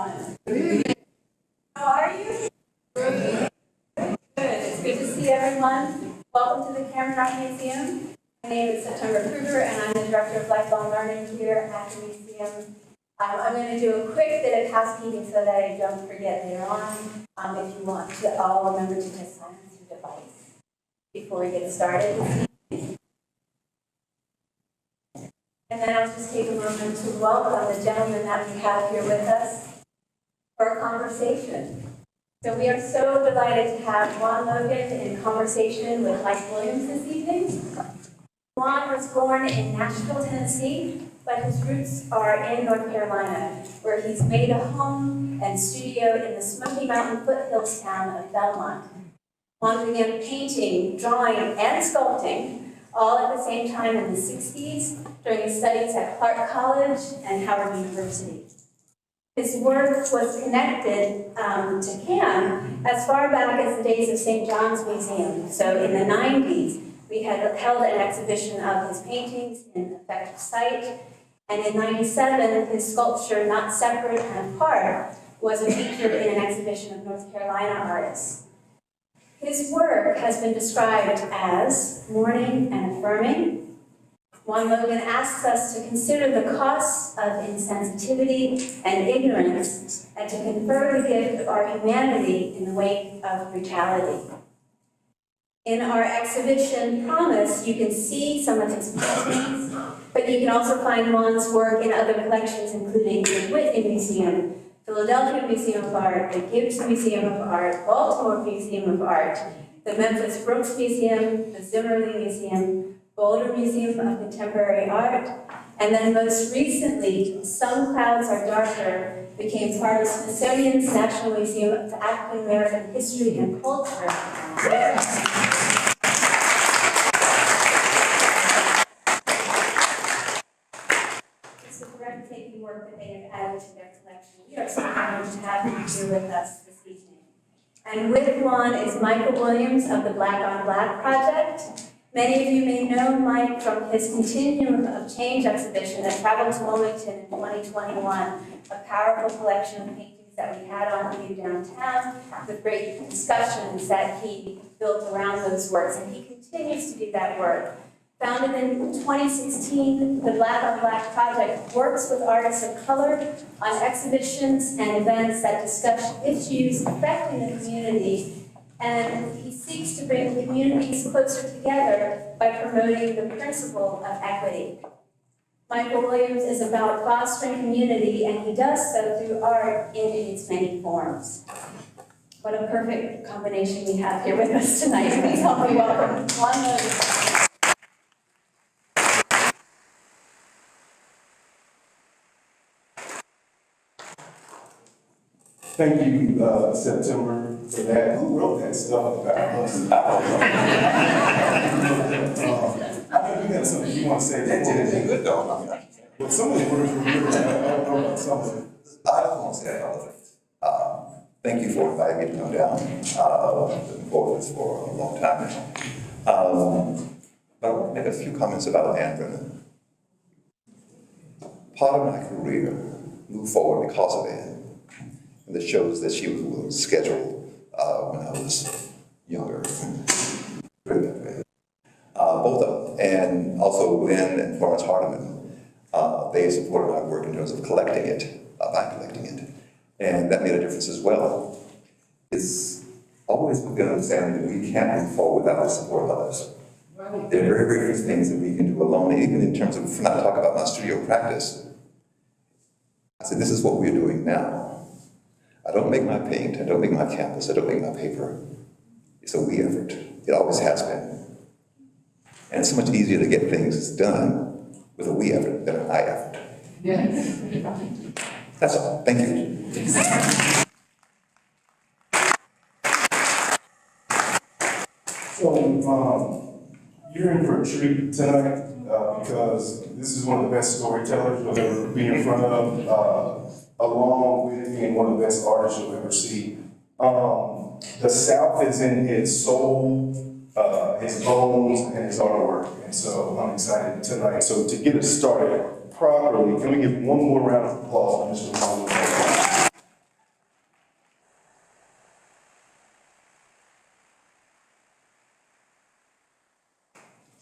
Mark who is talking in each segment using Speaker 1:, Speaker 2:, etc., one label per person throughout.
Speaker 1: Fun. How are you? Good. It's good to see everyone. Welcome to the Cameron Art Museum. My name is September Kruger, and I'm the Director of Lifelong Learning here at the museum. I'm going to do a quick bit of housekeeping so that I don't forget later on. If you want to all remember to just silence your device before we get started. And then I'll just take a moment to welcome the gentleman that we have here with us for a conversation. So we are so delighted to have Juan Logan in conversation with Mike Williams this evening. Juan was born in Nashville, Tennessee, but his roots are in North Carolina, where he's made a home and studio in the Smoky Mountain foothills town of Belmont. Juan began painting, drawing, and sculpting all at the same time in the 60s during his studies at Clark College and Howard University. His work was connected to CAM as far back as the days of St. John's Museum. So in the 90s, we had held an exhibition of his paintings in Effective Sight, and in 97, his sculpture, Not Separate and Apart, was featured in an exhibition of North Carolina artists. His work has been described as mourning and affirming. Juan Logan asks us to consider the costs of insensitivity and ignorance and to confer the gift of our humanity in the wake of brutality. In our exhibition Promise, you can see some of his paintings, but you can also find Juan's work in other collections, including the Whitney Museum, Philadelphia Museum of Art, the Gibbs Museum of Art, Baltimore Museum of Art, the Memphis Brooks Museum, the Zimmerli Museum, Boulder Museum of Contemporary Art, and then most recently, Some Clouds Are Darker became part of Smithsonian's National Museum of African American History and Culture. It's a breathtaking work that they have added to their collection. We are so honored to have you here with us this evening. And with Juan is Michael Williams of the Black on Black Project. Many of you may know Mike from his Continuum of Change exhibition that traveled to Wilmington in 2021, a powerful collection of paintings that we had on view downtown with great discussions that he built around those works, and he continues to do that work. Founded in 2016, the Black on Black Project works with artists of color on exhibitions and events that discuss issues affecting the community, and he seeks to bring communities closer together by promoting the principle of equity. Michael Williams is about fostering community, and he does so through art in its many forms. What a perfect combination we have here with us tonight. Please help me welcome Juan Logan.
Speaker 2: Thank you, September, for that. Who wrote that stuff about us? I think you got something you want to say.
Speaker 3: That did good though.
Speaker 2: Well, some of the words were really, I don't know about some of them.
Speaker 3: I just want to say a couple of things. Thank you for inviting me to come down. I've been forward this for a long time now. But I want to make a few comments about Anne Brennan. Part of my career moved forward because of Anne. And the shows that she was scheduled when I was younger. Both of them. And also Lynn and Florence Hardiman, they supported my work in terms of collecting it, by collecting it. And that made a difference as well. It's always been understanding that we can't move forward without the support of others. There are very, very few things that we can do alone, even in terms of, if not talk about my studio practice. I said, this is what we're doing now. I don't make my paint, I don't make my canvas, I don't make my paper. It's a we effort. It always has been. And it's so much easier to get things done with a we effort than an I effort. Yes. That's all. Thank you.
Speaker 2: So, you're in for a treat tonight because this is one of the best storytellers you'll ever be in front of. Along with being one of the best artists you'll ever see. The South is in his soul, his bones, and his artwork. And so I'm excited tonight. So to get us started properly, can we give one more round of applause for Mr. Juan Logan?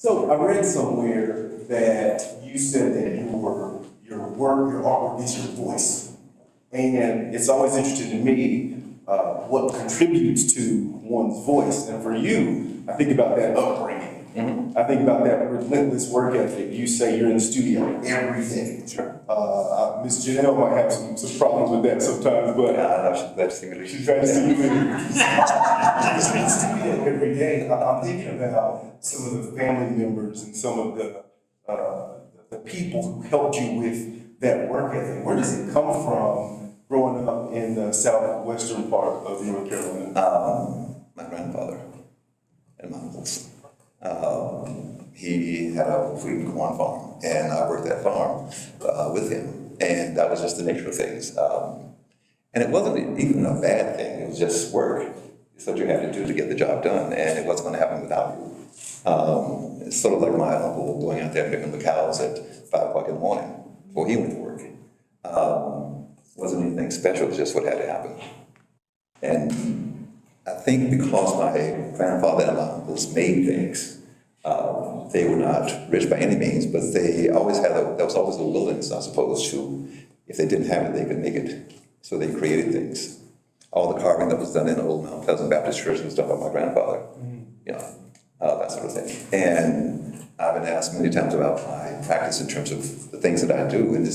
Speaker 2: So I read somewhere that you said that your work, your artwork is your voice. And it's always interesting to me what contributes to one's voice. And for you, I think about that upbringing. I think about that relentless work ethic. You say you're in the studio every day.
Speaker 3: Sure.
Speaker 2: Miss Janelle might have some problems with that sometimes, but
Speaker 3: That's the
Speaker 2: she's trying to stimulate. She's in the studio every day. I'm thinking about some of the family members and some of the people who helped you with that work ethic. Where does it come from growing up in the southwestern part of North Carolina?
Speaker 3: My grandfather and my uncles. He had a wheat and corn farm, and I worked that farm with him, and that was just the nature of things. And it wasn't even a bad thing, it was just work. It's what you had to do to get the job done, and it wasn't going to happen without you. It's sort of like my uncle going out there milking the cows at 5 o'clock in the morning before he went to work. Wasn't anything special, it was just what had to happen. And I think because my grandfather and my uncles made things, they were not rich by any means, but they always had there was always a willingness, I suppose, to, if they didn't have it, they could make it. So they created things. All the carving that was done in the old Mount Pleasant Baptist Church was done by my grandfather, you know, that sort of thing. And I've been asked many times about my practice in terms of the things that I do, and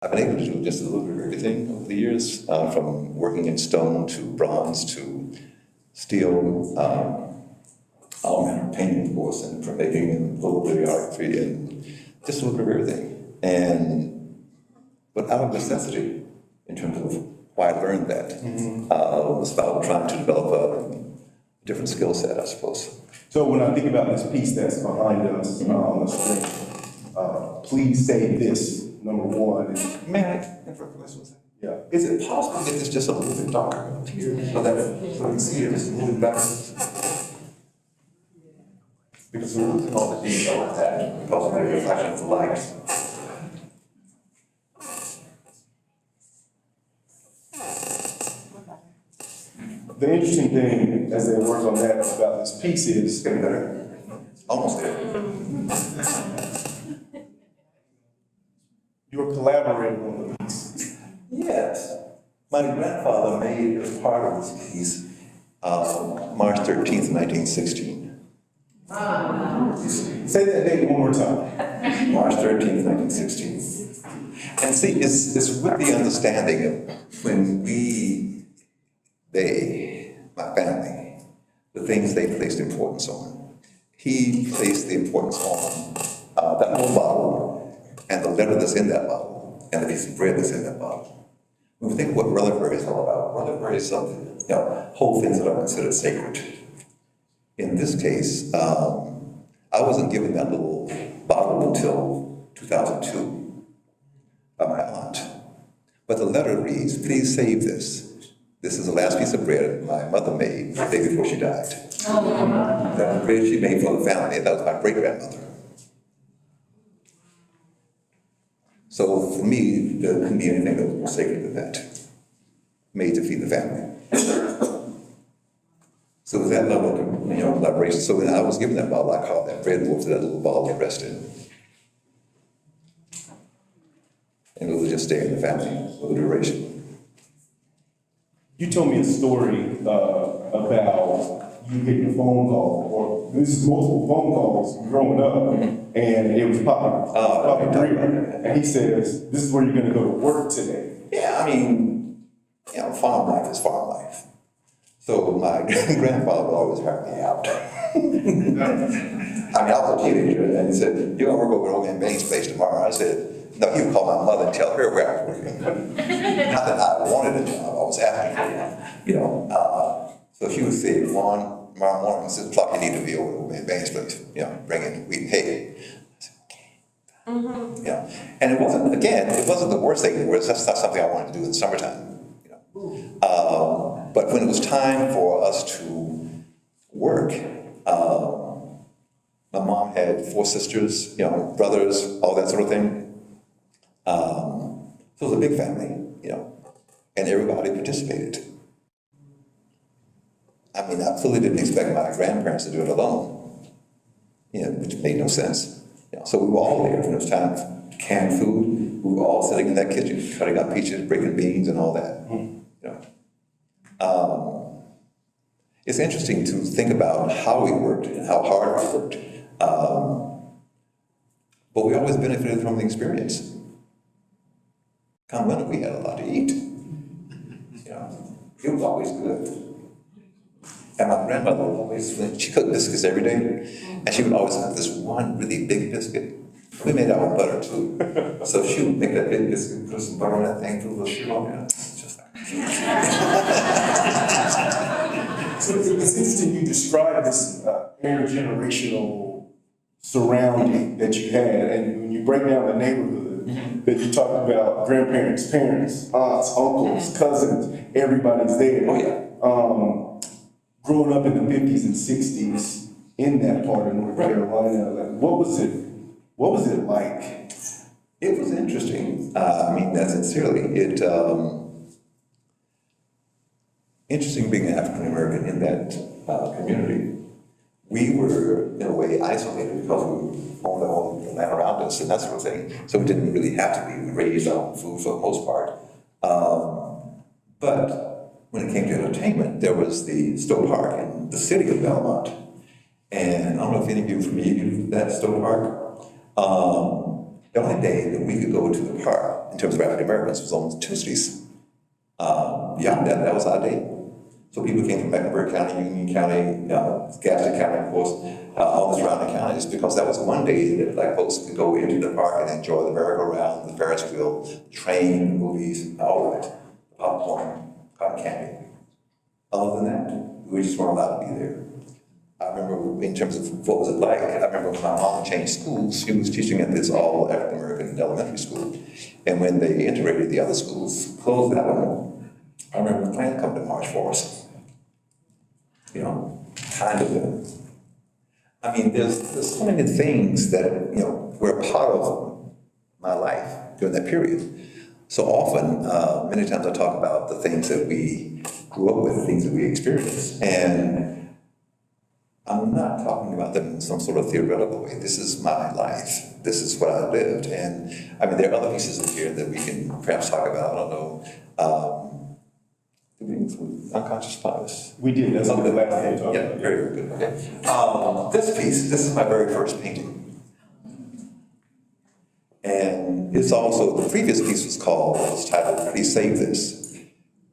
Speaker 3: I've been able to do just a little bit of everything over the years, from working in stone to bronze to steel, all manner of painting, of course, and from making and a little videography and just a little bit of everything. But out of necessity, in terms of why I learned that, it was about trying to develop a different skill set, I suppose.
Speaker 2: So when I think about this piece that's behind us on the screen, please say this, number one.
Speaker 3: May I interrupt for this one second?
Speaker 2: Yeah.
Speaker 3: Is it possible to get this just a little bit darker up here so that we can see it just a little bit better? Because we're losing all the detail of that because of the reflection of the light.
Speaker 2: The interesting thing as they work on that about this piece is
Speaker 3: It's getting better. Almost there.
Speaker 2: you're collaborating on the piece.
Speaker 3: Yes. My grandfather made a part of this piece March 13th, 1916.
Speaker 2: Say that date one more time.
Speaker 3: March 13th, 1916. And see, it's with the understanding of when my family, the things they placed importance on. He placed the importance on that little bottle and the letter that's in that bottle and the piece of bread that's in that bottle. When we think of what reliquary is all about, reliquary is something, whole things that are considered sacred. In this case, I wasn't given that little bottle until 2002 by my aunt. But the letter reads, "Please save this. This is the last piece of bread my mother made the day before she died." That bread she made for the family, that was my great-grandmother. So for me, there couldn't be anything that was more sacred than that, made to feed the family. So with that level of collaboration, so when I was given that bottle, I called that bread and moved to that little bottle to rest in. And it would just stay in the family for the duration.
Speaker 2: You told me a story about you getting a phone call, or this is multiple phone calls growing up, and it was Papa Dreamer. And he says, "This is where you're going to go to work today."
Speaker 3: Yeah, I mean, farm life is farm life. So my grandfather would always hire me out. I mean, I was a teenager, and he said, "You're going to work over at Old Man Bain's place tomorrow." I said, no, he would call my mother and tell her where I was working. Not that I wanted a job, I was asking for one, So she would say, "Juan, tomorrow morning, 6 o'clock, you need to be over at Old Man Bain's place, bring in wheat and hay." I said, "Okay." And it wasn't the worst thing in the world. That's not something I wanted to do in the summertime. But when it was time for us to work, my mom had 4 sisters, brothers, all that sort of thing. So it was a big family, and everybody participated. I mean, I fully didn't expect my grandparents to do it alone. which made no sense. So we were all there when it was time to can food. We were all sitting in that kitchen, cutting up peaches, breaking beans, and all that. It's interesting to think about how we worked and how hard we worked. But we always benefited from the experience. Come winter, we had a lot to eat. It was always good. And my grandmother would always, she cooked biscuits every day, and she would always have this one really big biscuit. We made our own butter too. So she would make that big biscuit, put some butter on that thing, put a little sugar on it. Just like
Speaker 2: So it's interesting you describe this intergenerational surrounding that you had, and when you break down the neighborhood, that you talk about grandparents, parents, aunts, uncles, cousins, everybody's there.
Speaker 3: Oh yeah.
Speaker 2: Growing up in the 50s and 60s in that part of North Carolina, like, what was it like?
Speaker 3: It was interesting. I mean that sincerely. Interesting being an African American in that community. We were, in a way, isolated because we owned the land around us and that sort of thing. So we didn't really have to be. We raised our own food for the most part. But when it came to entertainment, there was the Stowe Park in the city of Belmont. And I don't know if any of you are familiar with that Stowe Park. The only day that we could go to the park in terms of African Americans was on Tuesdays. That was our day. So people came from Mecklenburg County, Union County, Gaston County, of course, all the surrounding counties, because that was one day that Black folks could go into the park and enjoy the merry-go-round, the Ferris wheel, the train, the movies, all of it, the popcorn, cotton candy. Other than that, we just weren't allowed to be there. I remember, in terms of what was it like, I remember when my mom changed schools, she was teaching at this all African-American elementary school. And when they integrated the other schools, closed that one, I remember the Klan coming to march for us. I mean, there's so many things that, were a part of my life during that period. So often, many times I talk about the things that we grew up with, the things that we experienced. And I'm not talking about them in some sort of theoretical way. This is my life. This is what I lived. And I mean, there are other pieces in here that we can perhaps talk about. I don't know. Did we include unconscious bias?
Speaker 2: We did. That's something that last time.
Speaker 3: Yeah, very, very good. Okay. This piece, this is my very first painting. And it's also, the previous piece was titled, Please Save This.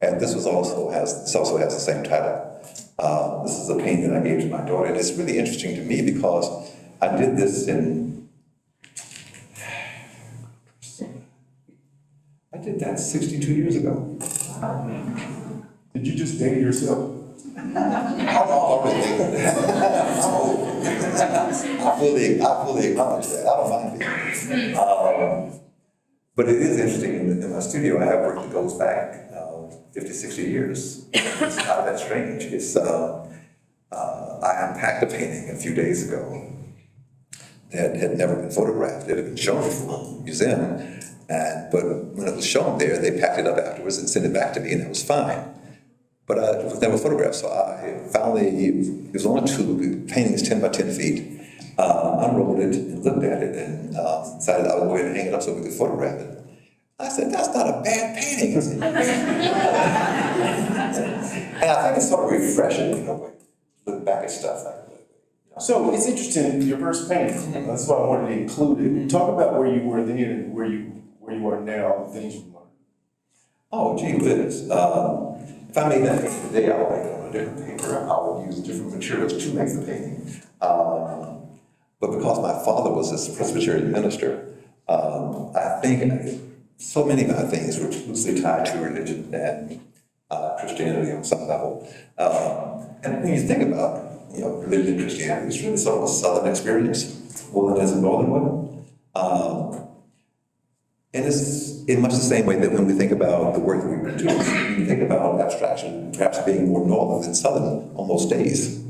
Speaker 3: And this also has the same title. This is a painting that I gave to my daughter. And it's really interesting to me because I did this I did that 62 years ago.
Speaker 2: Did you just date yourself?
Speaker 3: I fully acknowledge that. I don't mind it. But it is interesting. In my studio, I have work that goes back 50, 60 years. It's not that strange. I unpacked a painting a few days ago that had never been photographed. It had been shown before in a museum. But when it was shown there, they packed it up afterwards and sent it back to me, and it was fine. But it was never photographed, so I finally, it was on a tube, the painting is 10 by 10 feet, unrolled it and looked at it and decided I would go ahead and hang it up so we could photograph it. I said, that's not a bad painting. And I think it's sort of refreshing, look back at stuff like that.
Speaker 2: So it's interesting, your first painting, that's why I wanted to include it. Talk about where you were then and where you are now, the things you learned.
Speaker 3: Oh, gee whiz. If I made that painting today, I would make it on a different paper. I would use different materials to make the painting. But because my father was a Presbyterian minister, I think so many of my things were loosely tied to religion and Christianity on some level. And when you think about religion and Christianity, it's really sort of a Southern experience more than it is a Northern one. And it's in much the same way that when we think about the work that we produce, we think about abstraction perhaps being more Northern than Southern on most days.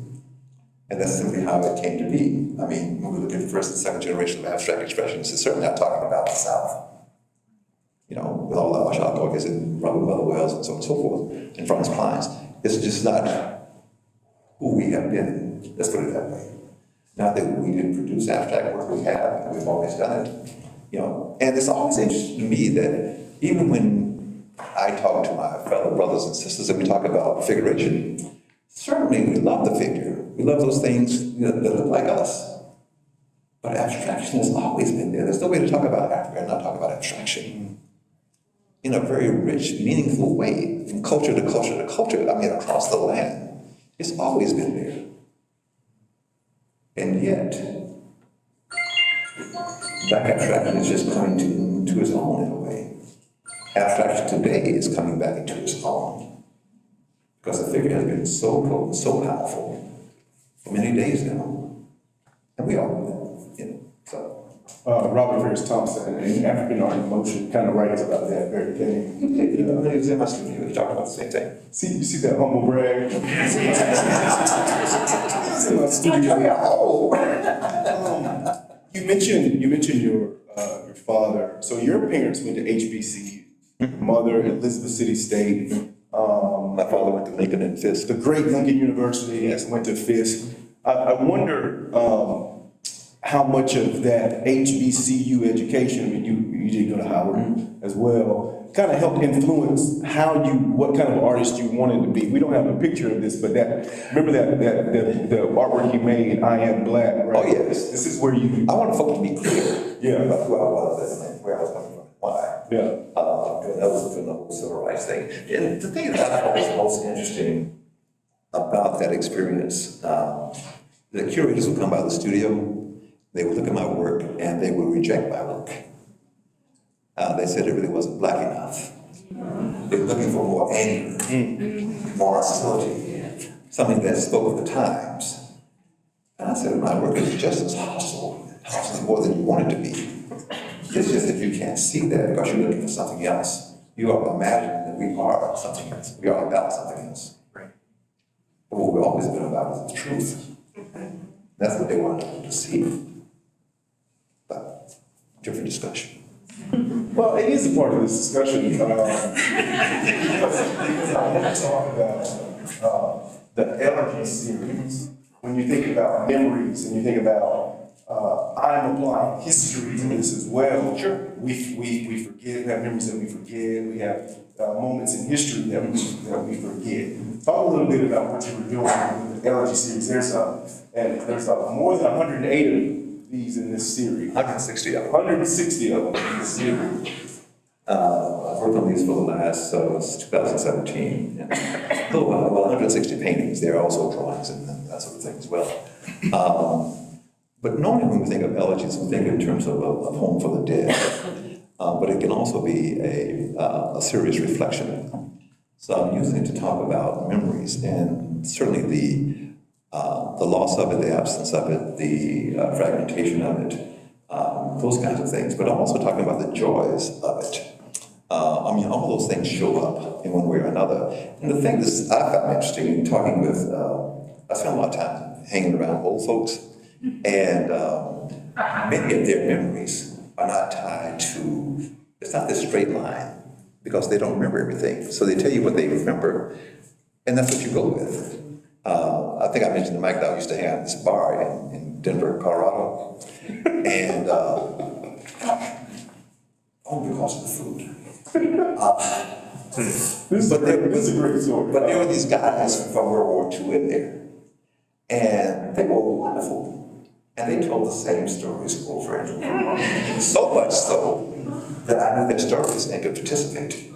Speaker 3: And that's simply how it came to be. I mean, when we look at the first and second generation of abstract expressions, it's certainly not talking about the South. With all our Washoe and Robert Mother Wells and so on and so forth, and Franz Kleins. It's just not who we have been. Let's put it that way. Not that we didn't produce abstract work, we have, and we've always done it. And it's always interesting to me that even when I talk to my fellow brothers and sisters and we talk about figuration, certainly we love the figure. We love those things that look like us. But abstraction has always been there. There's no way to talk about Africa and not talk about abstraction in a very rich, meaningful way, from culture to culture to culture, across the land. It's always been there. And yet, black abstraction is just coming to its own in a way. Abstraction today is coming back into its own. Because the figure has been so potent, so powerful for many days now. And we all know that, so.
Speaker 2: Robert Ferris Thompson in African Art in Motion kind of writes about that very thing.
Speaker 3: He was in my studio, he talked about the same thing.
Speaker 2: You see that humble brag? He's in my studio. You mentioned your father. So your parents went to HBCU. Mother, Elizabeth City State.
Speaker 3: My father went to Lincoln and Fisk.
Speaker 2: The great Lincoln University, yes, went to Fisk. I wonder how much of that HBCU education, you did go to Howard as well, kind of helped influence what kind of artist you wanted to be. We don't have a picture of this, but remember the artwork you made, I Am Black, right?
Speaker 3: Oh, yes.
Speaker 2: This is where you...
Speaker 3: I want folks to be clear
Speaker 2: about
Speaker 3: who I was and where I was coming from, why.
Speaker 2: Yeah.
Speaker 3: That was the whole civil rights thing. And the thing that I thought was most interesting about that experience, the curators would come by the studio, they would look at my work, and they would reject my work. They said it really wasn't black enough. They were looking for more anger, more hostility, something that spoke of the times. And I said, my work is just as hostile more than you want it to be. It's just that you can't see that because you're looking for something else. You are imagining that we are something else. We are about something else. Right. But what we've always been about is the truth. That's what they wanted to see. But different discussion.
Speaker 2: Well, it is a part of this discussion. Because I want to talk about the elegy series. When you think about memories and you think about I'm applying history to this as well. Sure. We forget, we have memories that we forget, we have moments in history that we forget. Talk a little bit about what you were doing with the elegy series. There's more than 108 of these in this series.
Speaker 3: 160 of them.
Speaker 2: 160 of them in this series.
Speaker 3: I've worked on these for the last, it's 2017. Well, 160 paintings. There are also drawings and that sort of thing as well. But normally when we think of elegies, we think in terms of a poem for the dead. But it can also be a serious reflection. So I'm using it to talk about memories and certainly the loss of it, the absence of it, the fragmentation of it, those kinds of things. But I'm also talking about the joys of it. All those things show up in one way or another. And the thing that I found interesting in talking with, I spent a lot of time hanging around old folks, and many of their memories are not tied to, it's not this straight line, because they don't remember everything. So they tell you what they remember, and that's what you go with. I think I mentioned to Mike that I used to hang out at this bar in Denver, Colorado, and only because of the food.
Speaker 2: This is a great story.
Speaker 3: But there were these guys from World War II in there, and they were wonderful. And they told the same stories over and over. So much so that I knew their stories and could participate.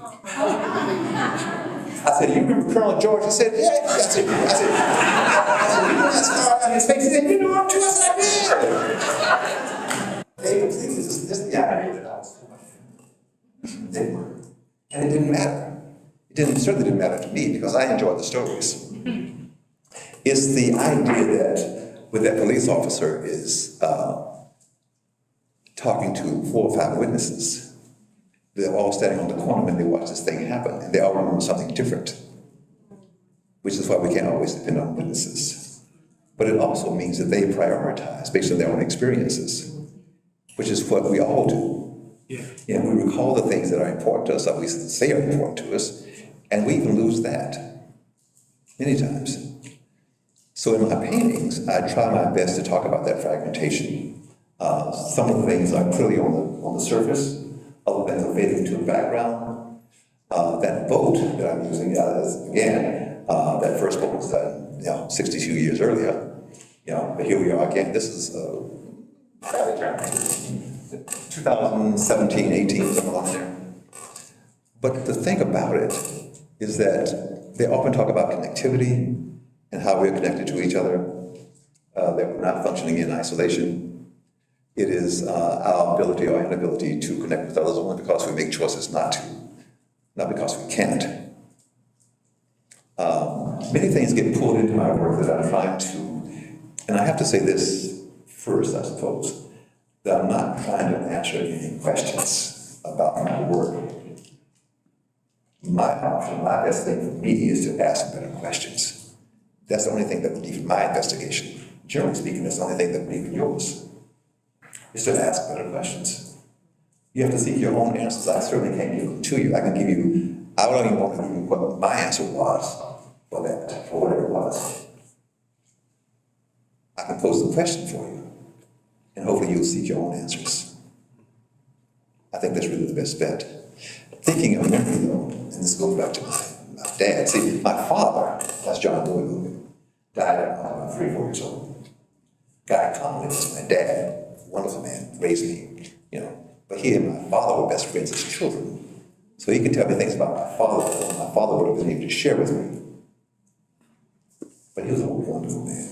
Speaker 3: I said, you remember Colonel George? He said, yeah. I said, you know that scar on his face? He said, you know, I'm too I did. This is the idea that I was doing. They were. And it didn't matter. It certainly didn't matter to me because I enjoyed the stories. It's the idea that when that police officer is talking to 4 or 5 witnesses, they're all standing on the corner when they watch this thing happen, and they all remember something different, which is why we can't always depend on witnesses. But it also means that they prioritize based on their own experiences, which is what we all do. Yeah. And we recall the things that are important to us, that we say are important to us, and we even lose that many times. So in my paintings, I try my best to talk about that fragmentation. Some of the things are clearly on the surface, other things are fading into the background. That boat that I'm using, again, that first boat was done, 62 years earlier. But here we are again. This is 2017, 18, something along there. But the thing about it is that they often talk about connectivity and how we're connected to each other, that we're not functioning in isolation. It is our ability or inability to connect with others only because we make choices not to, not because we can't. Many things get pulled into my work that I'm trying to, and I have to say this first, I suppose, that I'm not trying to answer any questions about my work. My option, my best thing for me is to ask better questions. That's the only thing that would leave my investigation. Generally speaking, that's the only thing that would leave yours, is to ask better questions. You have to seek your own answers. I certainly can't give them to you. I can give you, I don't even want to give you what my answer was for that, for whatever it was. I can pose the question for you, and hopefully you'll seek your own answers. I think that's really the best bet. Thinking of memory, though, and this goes back to my dad. See, my father, that's Juan Logan, died at about 3 or 4 years old. Guy Conley was my dad, wonderful man, raised me, But he and my father were best friends as children. So he can tell me things about my father that my father would have been able to share with me. But he was a wonderful man.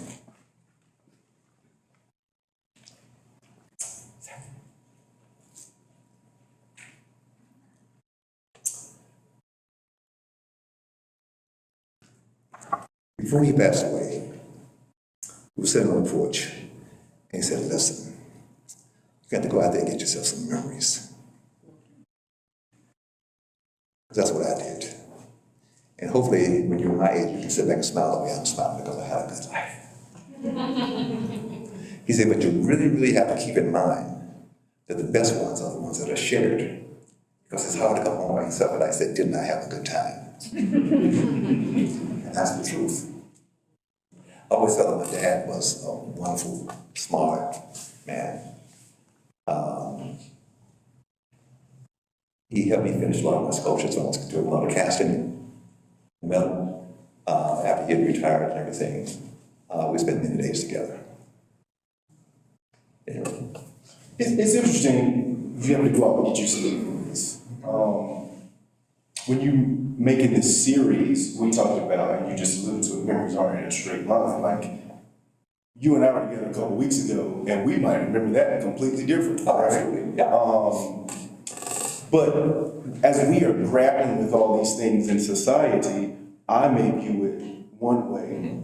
Speaker 3: Before he passed away, we were sitting on the porch, and he said, listen, you got to go out there and get yourself some memories. That's what I did. And hopefully, when you're my age, you can sit back and smile the way I'm smiling because I had a good life. He said, but you really, really have to keep in mind that the best ones are the ones that are shared. Because it's hard to come home by yourself, and I said, didn't I have a good time? And that's the truth. I always felt that my dad was a wonderful, smart man. He helped me finish a lot of my sculptures when I was doing a lot of casting, metal. After he had retired and everything, we spent many days together. Anyway.
Speaker 2: It's interesting, if you have to go out and get you some movies. When you making this series, we talked about, and you just alluded to it, memories aren't in a straight line. Like, you and I were together a couple of weeks ago, and we might remember that completely different.
Speaker 3: Oh, absolutely. Yeah.
Speaker 2: But as we are grappling with all these things in society, I may view it one way,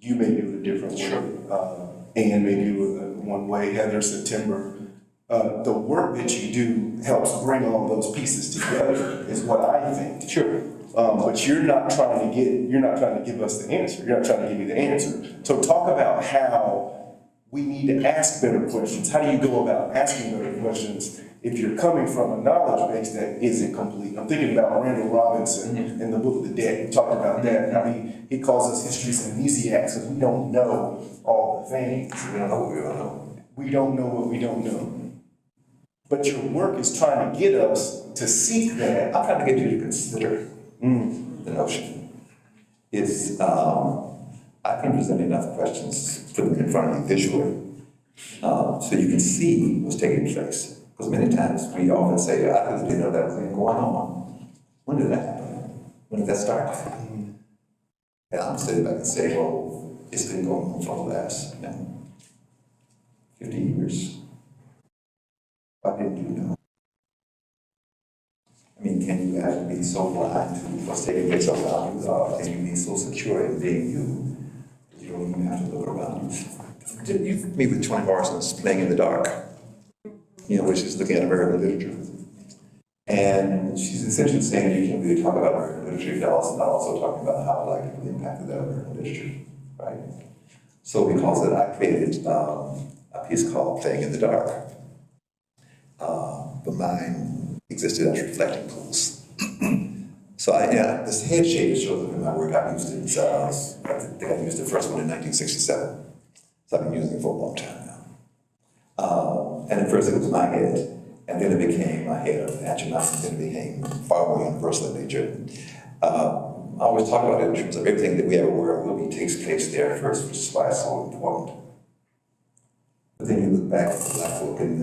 Speaker 2: you may view it a different way.
Speaker 3: Sure.
Speaker 2: Anne may view it one way, Heather, September. The work that you do helps bring all those pieces together, is what I think.
Speaker 3: Sure.
Speaker 2: But you're not trying to give us the answer. You're not trying to give me the answer. So talk about how we need to ask better questions. How do you go about asking better questions if you're coming from a knowledge base that isn't complete? I'm thinking about Randall Robinson in the Book of the Dead. We talked about that, how he calls us history's amnesiacs because we don't know all the things.
Speaker 3: We don't know what we don't know.
Speaker 2: We don't know what we don't know. But your work is trying to get us to seek that.
Speaker 3: I'm trying to get you to consider the notion. It's, I can present enough questions, put them in front of you visually, so you can see what's taking place. Because many times we often say, I really didn't know that was going on. When did that happen? When did that start? And I'm sitting back and say, well, it's been going on for the last 50 years. Why didn't you know? I mean, can you actually be so blind to what's taking place around you, or can you be so secure in being you that you don't even have to look around you? Did you meet with Toni Morrison's Playing in the Dark? Where she's looking at American literature. And she's essentially saying you can't really talk about American literature if you're not also talking about how Black people impacted that American literature, right? So because of that, I created a piece called Playing in the Dark. The mind existed as reflecting pools. So this head shape shows up in my work. I used it, I think I used the first one in 1967. So I've been using it for a long time now. And at first it was my head, and then it became my head of atronach, and then it became far more universal in nature. I always talk about it in terms of everything that we ever wear will be takes place there first, which is why it's so important. But then you look back at the black folk in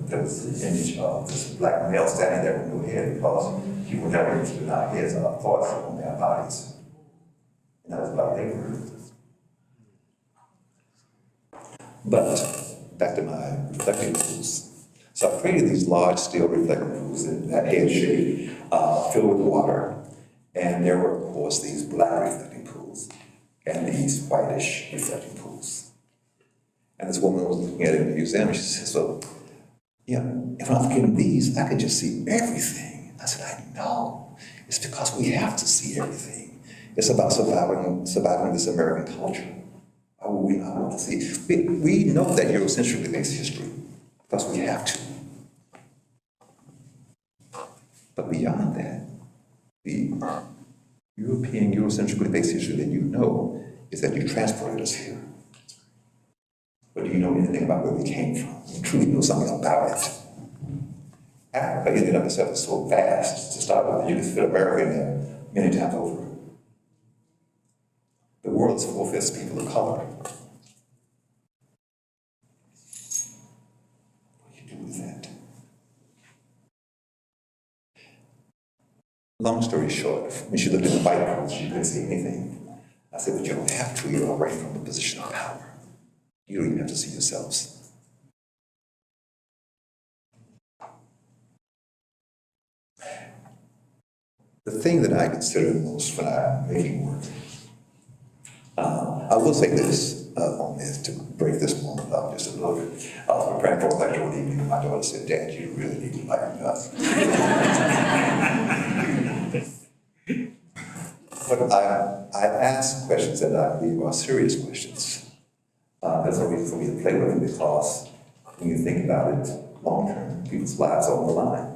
Speaker 3: there was the image of this black male standing there with no head, because people never interested in our heads, our thoughts, only our bodies. And that was about they were. But back to my reflecting pools. So I created these large steel reflecting pools in that head shape, filled with water. And there were, of course, these black reflecting pools and these whitish reflecting pools. And this woman was looking at it in the museum, and she says, well, if I'm getting these, I can just see everything. I said, I know. It's because we have to see everything. It's about surviving this American culture. Why would we not want to see? We know that Eurocentrically based history, because we have to. But beyond that, the European Eurocentrically based history that you know is that you transported us here. But do you know anything about where we came from? You truly know something about it. Africa in and of itself is so vast to start with, you can fit America in there many times over. The world is 4/5 people of color. What do you do with that? Long story short, when she looked at the white pools, she couldn't see anything. I said, but you don't have to. You're operating from a position of power. You don't even have to see yourselves. The thing that I consider most when I'm making work, I will say this on this to break this moment up just a little bit. I was preparing for electoral evening, and my daughter said, Dad, you really need to lighten up. But I ask questions that I believe are serious questions. That's a reason for me to play with them, because when you think about it long term, people's lives are on the line.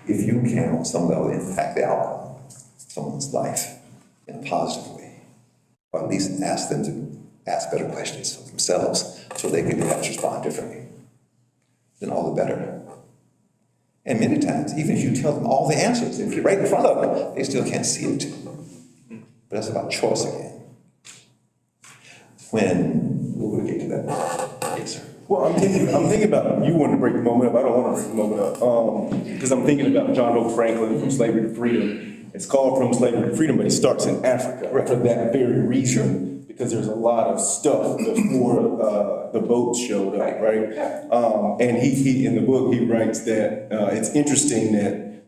Speaker 3: If you can, on some level, impact the outcome of someone's life in a positive way, or at least ask them to ask better questions of themselves so they can perhaps respond differently, then all the better. And many times, even if you tell them all the answers, if you're right in front of them, they still can't see it. But that's about choice again. We'll get to that. Yes, sir.
Speaker 2: Well, I'm thinking about, you wanted to break the moment up, I don't want to break the moment up, because I'm thinking about John Hope Franklin, From Slavery to Freedom. It's called From Slavery to Freedom, but it starts in Africa for that very reason, because there's a lot of stuff before the boats showed up, right? And he in the book, he writes that it's interesting that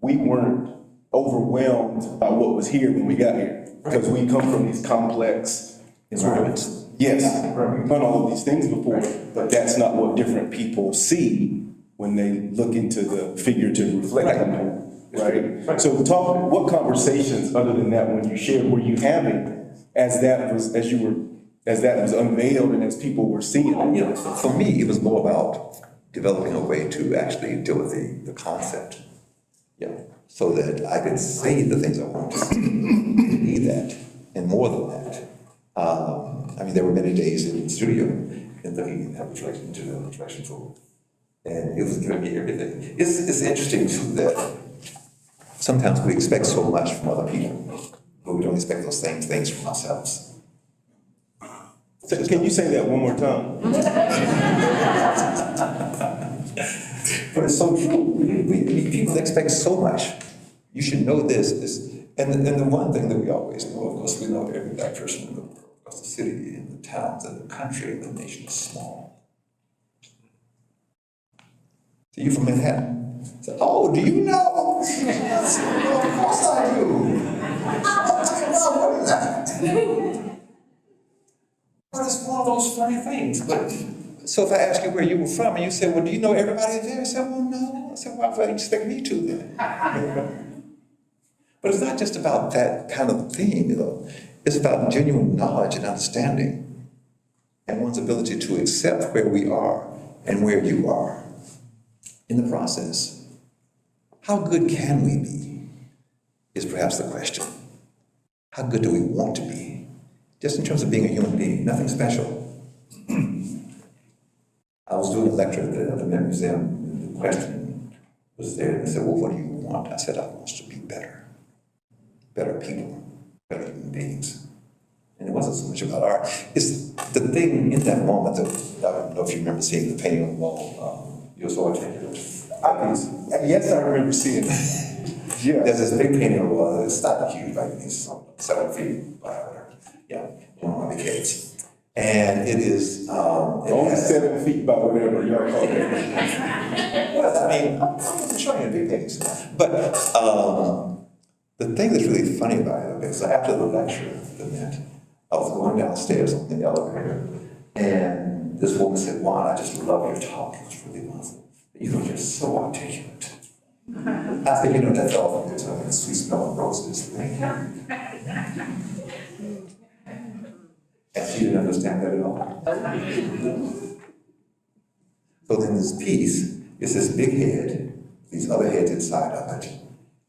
Speaker 2: we weren't overwhelmed by what was here when we got here, because we come from these complex environments. Yes, we've done all of these things before, but that's not what different people see when they look into the figurative reflection, right? So what conversations other than that when you shared were you having as that was unveiled and as people were seeing it?
Speaker 3: For me, it was more about developing a way to actually deal with the concept. So that I could say the things I wanted to say, be that, and more than that. I mean, there were many days in the studio and looking at reflection into the reflection tool, and it was giving me everything. It's interesting too that sometimes we expect so much from other people, but we don't expect those same things from ourselves.
Speaker 2: So can you say that one more time?
Speaker 3: But it's so true. People expect so much. You should know this. And the one thing that we always know, of course, we know every black person in the world, because the city and the towns and the country and the nation is small. So you're from Manhattan. So, oh, do you know? Well, of course I do. What is that? But it's one of those funny things. But so if I ask you where you were from, and you say, well, do you know everybody there? I said, well, no. I said, well, I expect me to then. But it's not just about that kind of thing, It's about genuine knowledge and understanding, and one's ability to accept where we are and where you are in the process. How good can we be is perhaps the question. How good do we want to be? Just in terms of being a human being, nothing special. I was doing a lecture at the Met Museum, and the question was there, and they said, well, what do you want? I said, I want us to be better. Better people, better human beings. And it wasn't so much about art. It's the thing in that moment that, I don't know if you remember seeing the painting on the wall, you were so articulate.
Speaker 2: Yes, I remember seeing it. Yeah.
Speaker 3: There's this big painting on the wall, it's not huge, like it's 7 feet by whatever. Yeah, one of the kids. And it is,
Speaker 2: Only 7 feet by whatever y'all call it.
Speaker 3: well, I mean, I'm showing you big things. But the thing that's really funny about it, okay, so after the lecture, the Met, I was going downstairs in the elevator, and this woman said, Juan, I just love your talk. It's really wonderful. You know, you're so articulate. I said, you know, that's all from your tongue, sweet smell of roses. Thank you. And she didn't understand that at all. So then this piece is this big head, these other heads inside of it,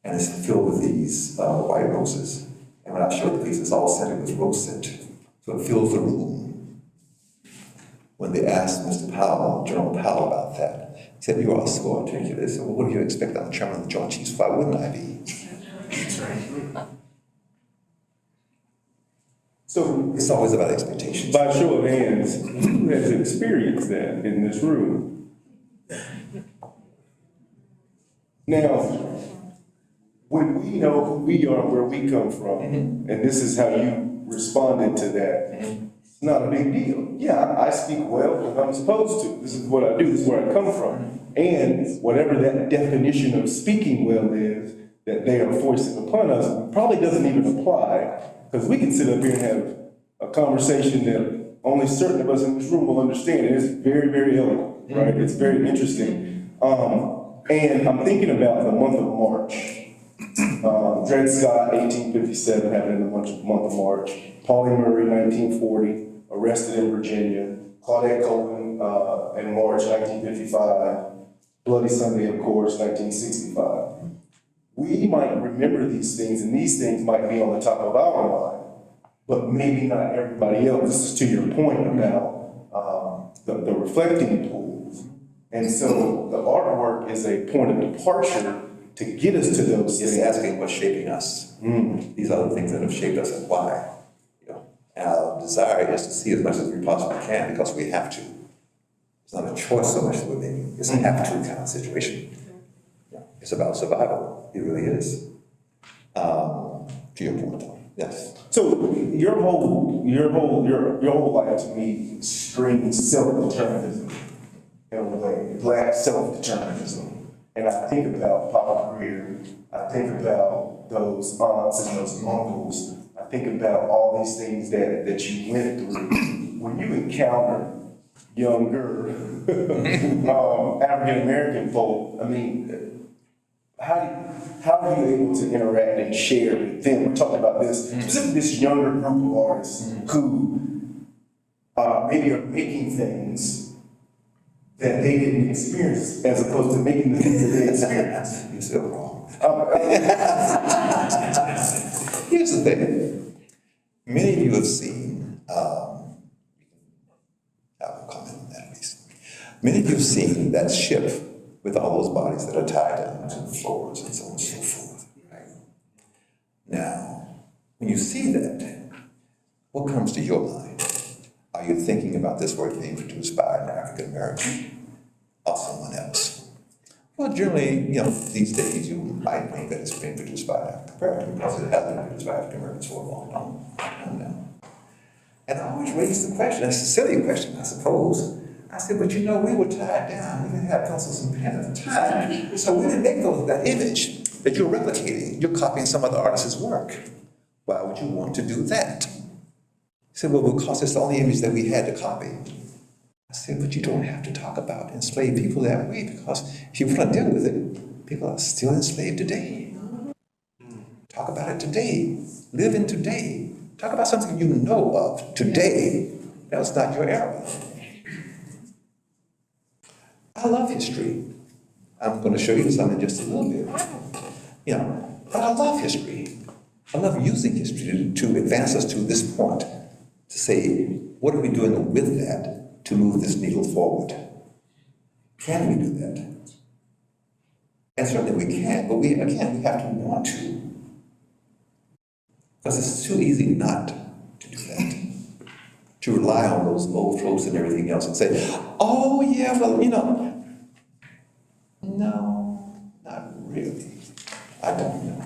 Speaker 3: and it's filled with these white roses. And when I showed the piece, it's all scented with rose scent. So it fills the room. When they asked Mr. Powell, General Powell, about that, he said, you are so articulate. They said, well, what do you expect? I'm chairman of the Joint Chiefs. Why wouldn't I be?
Speaker 2: So
Speaker 3: it's always about expectations.
Speaker 2: By show of hands, who has experienced that in this room? Now, when we know who we are, where we come from, and this is how you responded to that, it's not a big deal. Yeah, I speak well because I'm supposed to. This is what I do, this is where I come from. And whatever that definition of speaking well is that they are foisting upon us probably doesn't even apply, because we can sit up here and have a conversation that only certain of us in this room will understand. And it's very, very eloquent, right? It's very interesting. And I'm thinking about the month of March. Dred Scott, 1857, happened in the month of March. Pauli Murray, 1940, arrested in Virginia. Claudette Colvin in March 1955. Bloody Sunday, of course, 1965. We might remember these things, and these things might be on the top of our mind, but maybe not everybody else. This is to your point about the reflecting pools. And so the artwork is a point of departure to get us to those things.
Speaker 3: It's asking what's shaping us. These are the things that have shaped us and why. You know, and our desire is to see as much as we possibly can because we have to. It's not a choice so much that we're making. It's a have to kind of situation. Yeah. It's about survival. It really is. To your point, yes.
Speaker 2: So your whole life to me screams self-determinism in a way, Black self-determinism. And I think about Papa Greer, I think about those aunts and those uncles, I think about all these things that you went through. When you encounter younger African American folk, I mean, how are you able to interact and share with them? We're talking about this, specifically this younger group of artists who maybe are making things that they didn't experience, as opposed to making the things that they experienced.
Speaker 3: You're still wrong. Here's the thing. Many of you have seen, I will comment on that at least. Many of you have seen that ship with all those bodies that are tied down to the floors and so on and so forth, right? Now, when you see that, what comes to your mind? Are you thinking about this work being produced by an African American or someone else? Well, generally, you know, these days you might think that it's being produced by an African American because it has been produced by African Americans for a long time now. And I always raise the question, it's a silly question, I suppose. I said, but you know, we were tied down. We didn't have pencils and pens at the time. So we didn't make that image that you're replicating. You're copying some other artist's work. Why would you want to do that? He said, well, because it's the only image that we had to copy. I said, but you don't have to talk about enslaved people that way, because if you want to deal with it, people are still enslaved today. Talk about it today. Live in today. Talk about something you know of today. That's not your era. I love history. I'm going to show you some in just a little bit. You know, but I love history. I love using history to advance us to this point, to say, what are we doing with that to move this needle forward? Can we do that? And certainly we can, but we have to want to. Because it's too easy not to do that. To rely on those old tropes and everything else and say, oh yeah, well, you know, no, not really. I don't know.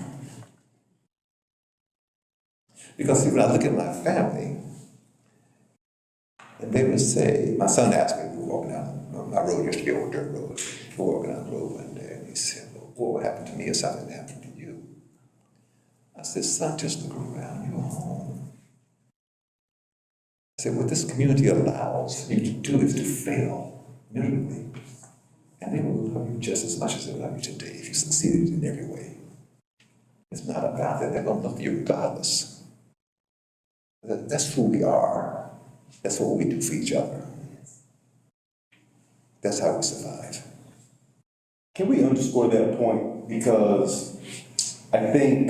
Speaker 3: Because see, when I look at my family, and they would say, my son asked me, we were walking down, my road used to be a dirt road. We were walking down the road one day, and he said, well, what happened to me is something that happened to you. I said, son, just look around, you're home. I said, what this community allows you to do is to fail miserably. And they will love you just as much as they love you today if you succeeded in every way. It's not about that, they're going to love you regardless. That's who we are. That's what we do for each other. That's how we survive.
Speaker 2: Can we underscore that point? Because I think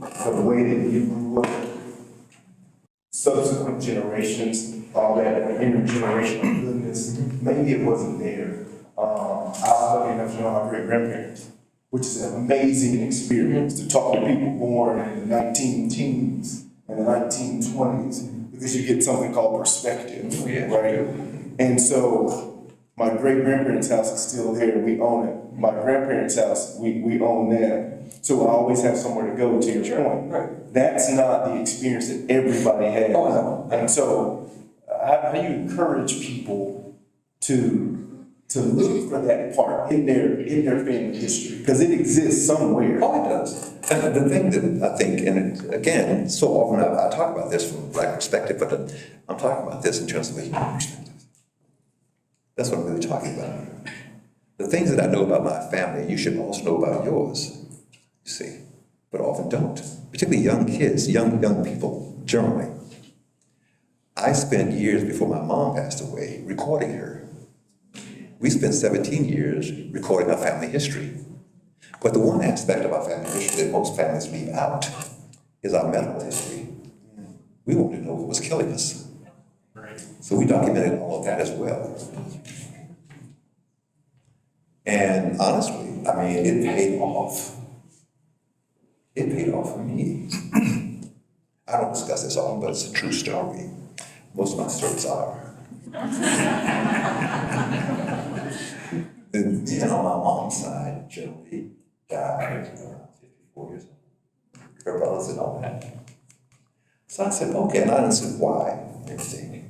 Speaker 2: the way that you grew up, subsequent generations, all that intergenerational goodness, maybe it wasn't there. I was lucky enough to know my great-grandparents, which is an amazing experience to talk to people born in the 19-teens and the 1920s, because you get something called perspective, right? And so my great-grandparents' house is still there, we own it. My grandparents' house, we own that. So I always have somewhere to go, to your point.
Speaker 3: Right.
Speaker 2: That's not the experience that everybody has.
Speaker 3: Oh, no.
Speaker 2: And so how do you encourage people to look for that part in their family history? Because it exists somewhere.
Speaker 3: Oh, it does. And the thing that I think, and it, again, so often I talk about this from a Black perspective, but I'm talking about this in terms of a human perspective. That's what I'm really talking about. The things that I know about my family, you should also know about yours, you see, but often don't. Particularly young kids, young people, generally. I spent years before my mom passed away recording her. We spent 17 years recording our family history. But the one aspect of our family history that most families leave out is our medical history. We wanted to know what was killing us. So we documented all of that as well. And honestly, I mean, it paid off. It paid off for me. I don't discuss this often, but it's a true story. Most of my stories are. The men on my mom's side generally died around 54 years old. Her brothers and all that. So I said, okay, and I understood why, everything.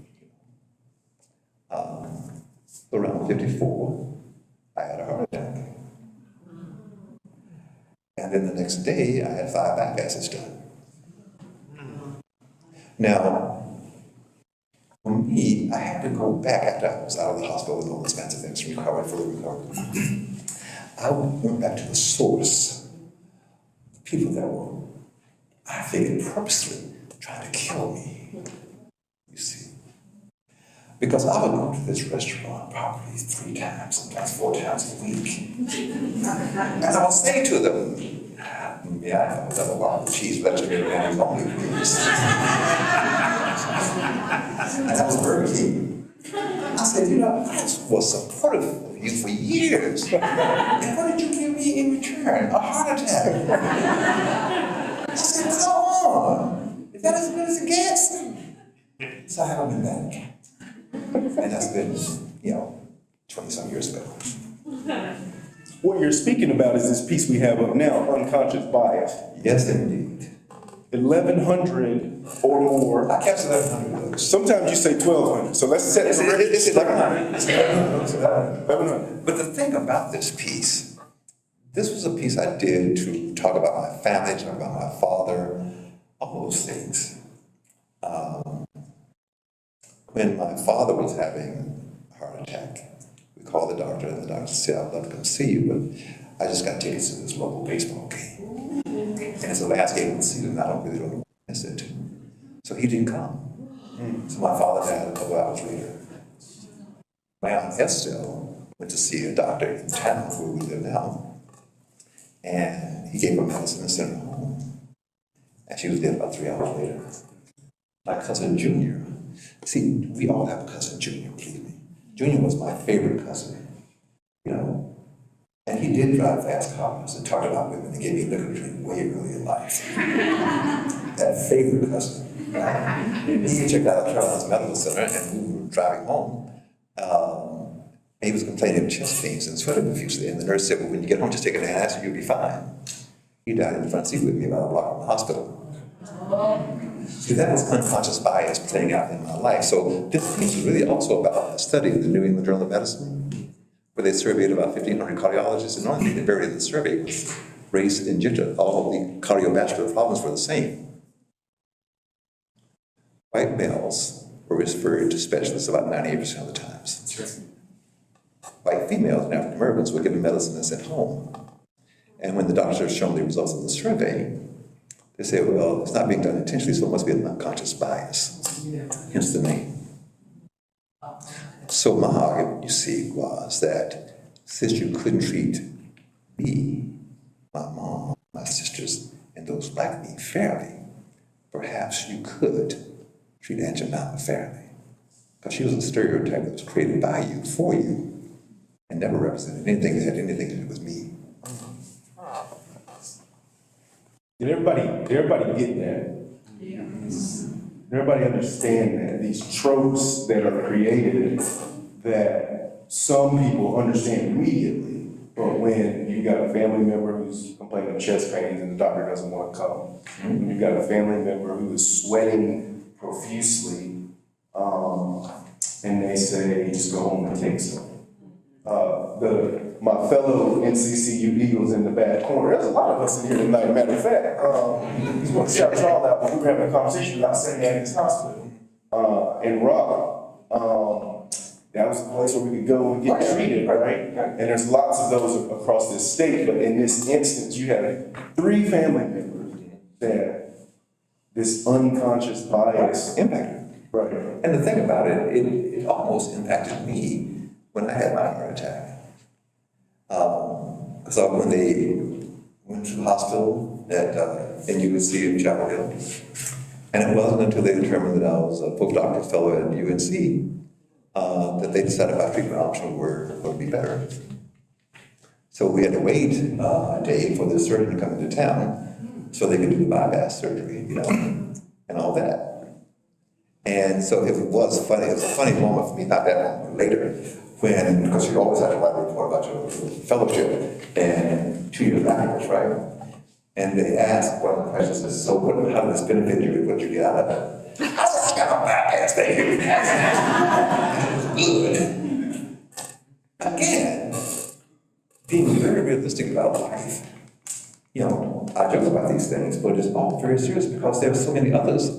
Speaker 3: Around 54, I had a heart attack. And then the next day, I had 5 bypasses done. Now, for me, I had to go back after I was out of the hospital with all those kinds of things, fully recovered. I went back to the source. The people that were, I think, purposely trying to kill me, you see. Because I would go to this restaurant probably 3 times, sometimes 4 times a week. And I would say to them, yeah, I have another bottle of cheese, vegetarian, and only please. And that was Burger King. I said, you know, I was supportive of you for years. And what did you give me in return? A heart attack. I said, come on. Is that as good as it gets? So I haven't been back. And that's been, 20-some years ago.
Speaker 2: What you're speaking about is this piece we have up now, unconscious bias.
Speaker 3: Yes, indeed.
Speaker 2: 1,100 or more.
Speaker 3: I kept 1,100.
Speaker 2: Sometimes you say 1,200, so let's set the record.
Speaker 3: It's 1,100. It's 1,100.
Speaker 2: 1,100.
Speaker 3: But the thing about this piece, this was a piece I did to talk about my family, talk about my father, all those things. When my father was having a heart attack, we called the doctor, and the doctor said, I'd love to come see you, but I just got tickets to this local baseball game. And it's the last game of the season, I don't want to miss it. So he didn't come. So my father died a couple hours later. My aunt Estelle went to see a doctor in town where we live now. And he gave her medicine and sent her home. And she was dead about 3 hours later. My cousin Junior, see, we all have a cousin Junior, believe me. Junior was my favorite cousin, you know. And he did drive fast cars and talked about women and gave me liquor to drink way early in life. That favorite cousin, right? He checked out Charles Medical Center and we were driving home. And he was complaining of chest pains and sweating profusely. And the nurse said, well, when you get home, just take an antacid, you'll be fine. He died in the front seat with me about a block from the hospital. See, that was unconscious bias playing out in my life. So this piece is really also about a study in the New England Journal of Medicine, where they surveyed about 1,500 cardiologists, and only the variety of the survey was race and gender. All the cardiovascular problems were the same. White males were referred to specialists about 98% of the times. White females and African Americans were given medicine and sent home. And when the doctors showed the results of the survey, they say, well, it's not being done intentionally, so it must be an unconscious bias. Hence the name. So my argument, you see, was that since you couldn't treat me, my mom, my sisters, and those like me fairly, perhaps you could treat Aunt Jemima fairly. Because she was a stereotype that was created by you, for you, and never represented anything that had anything to do with me.
Speaker 2: Did everybody get that?
Speaker 4: Yeah.
Speaker 2: Everybody understand that these tropes that are created that some people understand immediately, but when you got a family member who's complaining of chest pains and the doctor doesn't want to come, when you got a family member who is sweating profusely, and they say, just go home and take some. My fellow NCCU Eagles in the bad corner, there's a lot of us in here tonight, matter of fact. I just want to shout y'all out, but we were having a conversation about sitting at this hospital in Raleigh. That was the place where we could go and get treated, right? And there's lots of those across this state, but in this instance, you have 3 family members that this unconscious bias
Speaker 3: Impacted.
Speaker 2: Right.
Speaker 3: And the thing about it, it almost impacted me when I had my heart attack. So when they went to the hospital at UNC in Chapel Hill, and it wasn't until they determined that I was a postdoctoral fellow at UNC that they decided my treatment options would be better. So we had to wait a day for the surgeon to come into town so they could do the bypass surgery, you know, and all that. And so it was funny. It was a funny moment for me, not that long later, when, because you always have to write a report about your fellowship and 2 years afterwards, right? And they asked one of the questions, so how did this benefit you? What did you get out of it? I said, I got a bypass, baby. Good. Again, being very realistic about life. You know, I joke about these things, but it's all very serious because there are so many others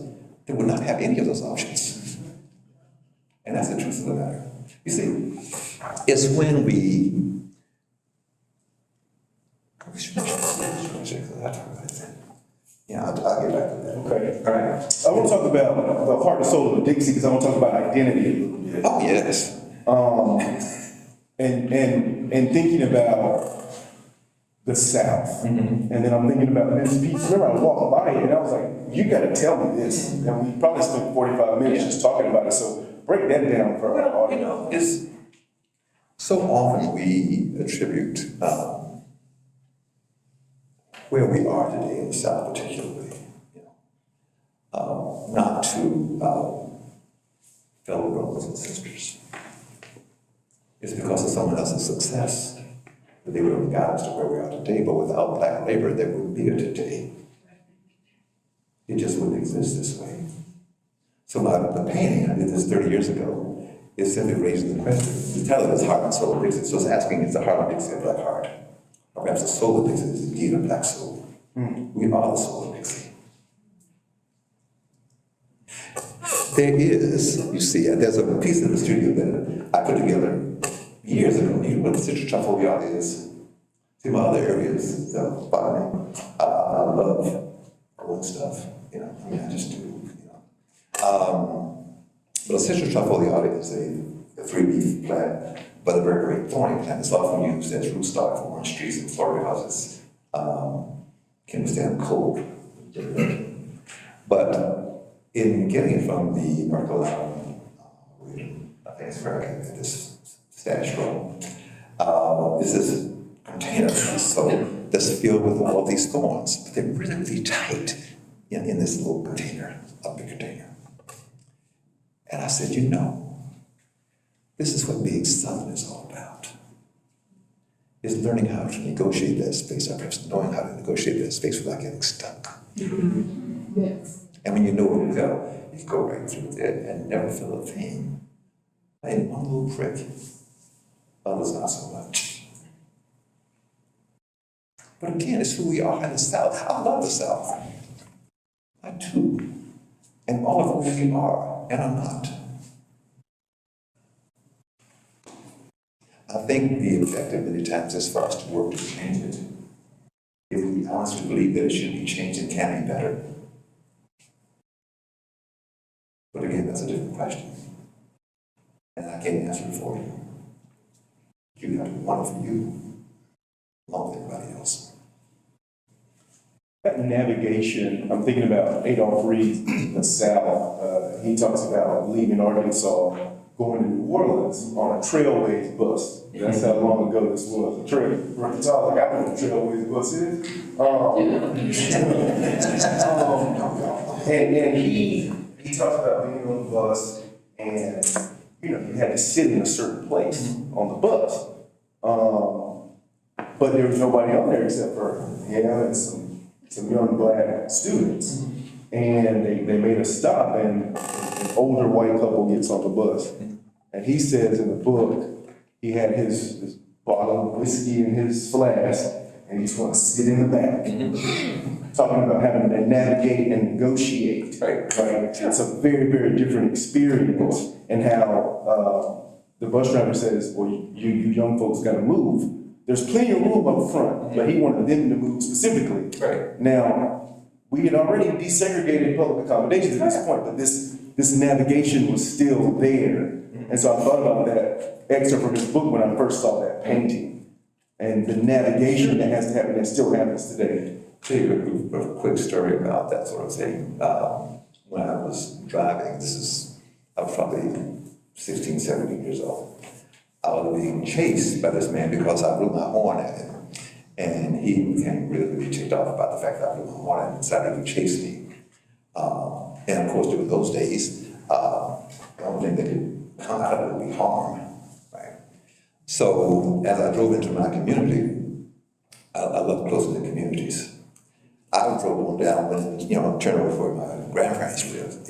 Speaker 3: that would not have any of those options. And that's the truth of the matter. You see, it's when we yeah, I'll get back to that.
Speaker 2: Okay.
Speaker 3: All right.
Speaker 2: I want to talk about the heart and soul of Dixie because I want to talk about identity a little bit.
Speaker 3: Oh, yes.
Speaker 2: And thinking about the South.
Speaker 3: Mm-hmm.
Speaker 2: And then I'm thinking about this piece. Remember, I was walking by it and I was like, you got to tell me this. And we probably spent 45 minutes just talking about it. So break that down for our audience.
Speaker 3: You know, it's so often we attribute where we are today in the South, particularly, you know, not to fellow brothers and sisters. It's because of someone else's success that they really got us to where we are today. But without black labor, there wouldn't be here today. It just wouldn't exist this way. So the painting, I did this 30 years ago, is simply raising the question. The title is Heart and Soul of Dixie. So it's asking, is the heart of Dixie a black heart? Or perhaps the soul of Dixie is indeed a black soul. We are the soul of Dixie. There is, you see, there's a piece in the studio that I put together years ago. You know what the citrus truffle yard is? See, my other areas, so botany, I love growing stuff, you know, I mean, I just do, you know. But a citrus truffle yard is a 3-leaf plant but a very, very thorny plant. It's often used as rootstock for orange trees in Florida because it's, can withstand cold. But in getting it from the North Carolina, I think it's where I got this stash from, is this container that's filled with all of these thorns, but they're really, really tight in this little container, a big container. And I said, you know, this is what being Southern is all about. Is learning how to negotiate that space, or perhaps knowing how to negotiate that space without getting stuck.
Speaker 4: Yes.
Speaker 3: And when you know it well, you go right through it and never feel a thing. And one little prick, others not so much. But again, it's who we are in the South. I love the South. I do. And all of who we are, and I'm not. I think the objective many times is for us to work to change it. If we honestly believe that it should be changed, it can be better. But again, that's a different question. And I can't answer it for you. You have to want it for you, along with everybody else.
Speaker 2: That navigation, I'm thinking about Adolph Reed, the South. He talks about leaving Arkansas, going to New Orleans on a Trailways bus. That's how long ago this was. A trail. Right, it's all like, I know what a Trailways bus is. And he talks about being on the bus, and you had to sit in a certain place on the bus. But there was nobody on there except for and some young black students. And they made a stop, and an older white couple gets on the bus. And he says in the book, he had his bottle of whiskey in his flask, and he's going to sit in the back. Talking about having to navigate and negotiate. Right? It's a very, very different experience, and how the bus driver says, well, you young folks got to move. There's plenty of room up front, but he wanted them to move specifically. Right. Now, we had already desegregated public accommodations at this point, but this navigation was still there. And so I thought about that excerpt from his book when I first saw that painting. And the navigation that has to happen, that still happens today.
Speaker 3: Tell you a quick story about that sort of thing. When I was driving, I was probably 16, 17 years old. I was being chased by this man because I blew my horn at him. And he became really, really ticked off about the fact that I blew my horn at him and decided to chase me. And of course, during those days, the only thing that could come out of it would be harm, right? So as I drove into my community, I love close-knit communities. I drove on down when, turn over where my grandparents lived,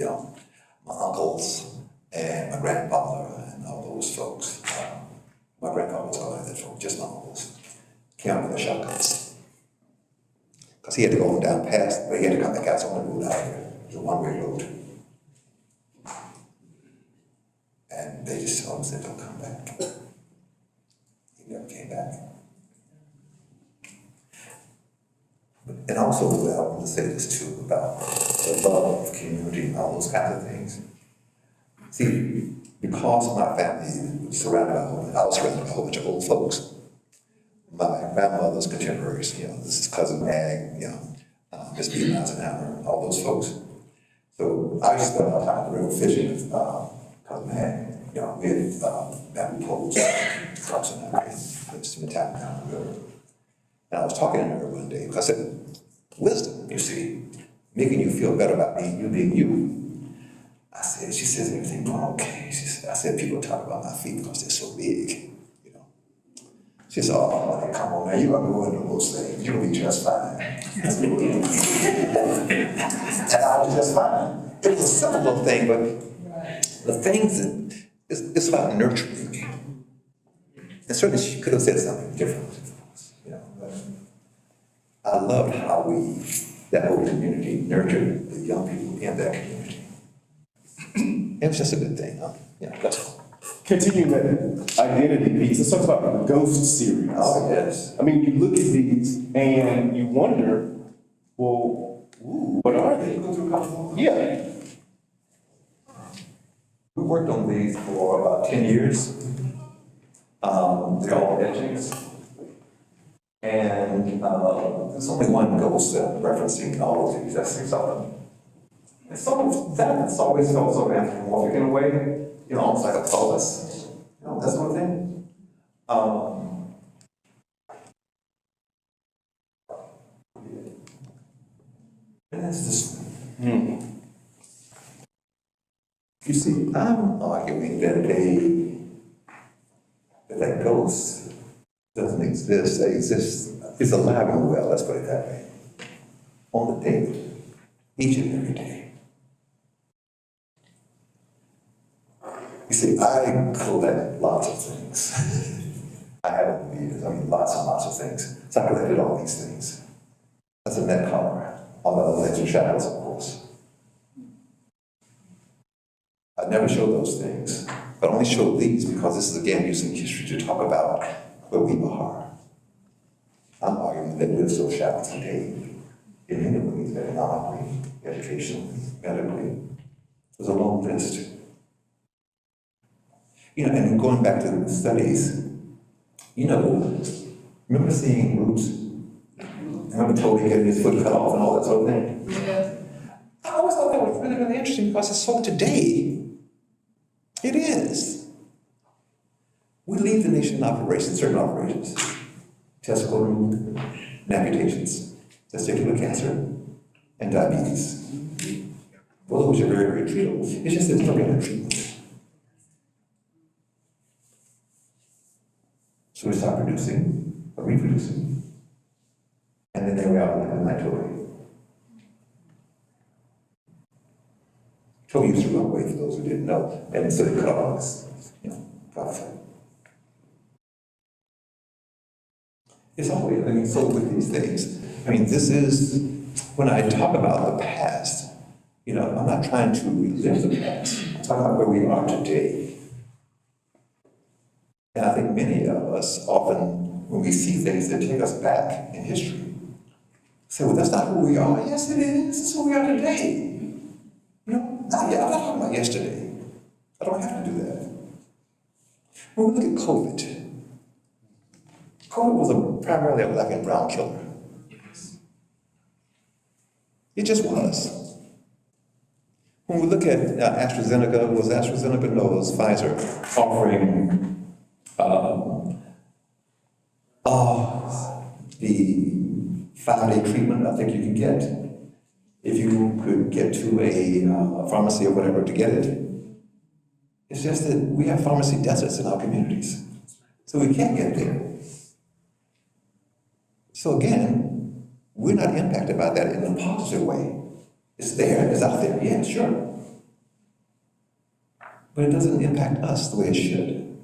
Speaker 3: my uncles and my grandfather and all those folks. My grandfather was all that folk, just my uncles. Came out with their shotguns. Because he had to go on down past, but he had to come back out, so I moved out here. It was a one-way road. And they just told him, said, don't come back. He never came back. And also, I want to say this too about the love of community and all those kinds of things. See, because my family was surrounded by I was surrounded by a whole bunch of old folks. My grandmother's contemporaries, this is Cousin Mag, Miss B. Eisenhower, all those folks. So I used to spend a lot of time at the river fishing with Cousin Mag. We had bamboo poles, trucks and everything. Spend time down the river. And I was talking to her one day, because I said, wisdom, you see, making you feel better about being you. She says, everything going okay? I said, people talk about my feet because they're so big, She said, oh, come on, man, you got to go into those things. You'll be just fine. And I was just fine. It was a simple little thing, but the things that, it's about nurturing. And certainly she could have said something different. But I loved how that whole community nurtured the young people in that community. It was just a good thing, that's all.
Speaker 2: Continuing that identity piece, let's talk about the Ghost series.
Speaker 3: Oh, yes.
Speaker 2: I mean, you look at these and you wonder, well, what are they? Yeah.
Speaker 3: We worked on these for about 10 years. They're all etchings. And there's only one ghost referencing all of these etchings of them. And so that's always felt sort of anthropomorphic in a way, almost like a pelvis, that sort of thing. And that's just, You see, I'm arguing that ghost doesn't exist. It exists, it's alive and well, let's put it that way. On the daily, each and every day. You see, I collect lots of things. I have over the years, lots and lots of things. So I collected all these things. That's a net collar, all the other lights and shadows, of course. I never show those things, but only show these because this is again using history to talk about where we are. I'm arguing that we're still shallow today in many ways, economically, educationally, medically. There's a long list. And going back to the studies, remember seeing roots? Remember Toby getting his foot cut off and all that sort of thing?
Speaker 4: Yeah.
Speaker 3: I always thought that was really, really interesting because it's so today. It is. We leave the nation in operations, certain operations. Testicle removal, amputations, testicular cancer, and diabetes. Well, those are very, very treatable. It's just that it's not getting treatment. So we start producing, or reproducing. And then there we are, like a mitoid. Toby used to run away, for those who didn't know, and so they cut off this, prophet. It's always, so with these things, this is, when I talk about the past, I'm not trying to relive the past. I'm talking about where we are today. And I think many of us often, when we see things that take us back in history, say, well, that's not who we are. Yes, it is. This is who we are today. I'm not talking about yesterday. I don't have to do that. When we look at COVID was primarily a black and brown killer. It just was. When we look at AstraZeneca, was AstraZeneca? No, it was Pfizer offering the 5-day treatment I think you can get. If you could get to a pharmacy or whatever to get it. It's just that we have pharmacy deserts in our communities. So we can't get there. So again, we're not impacted by that in a positive way. It's there, it's out there, yeah, sure. But it doesn't impact us the way it should.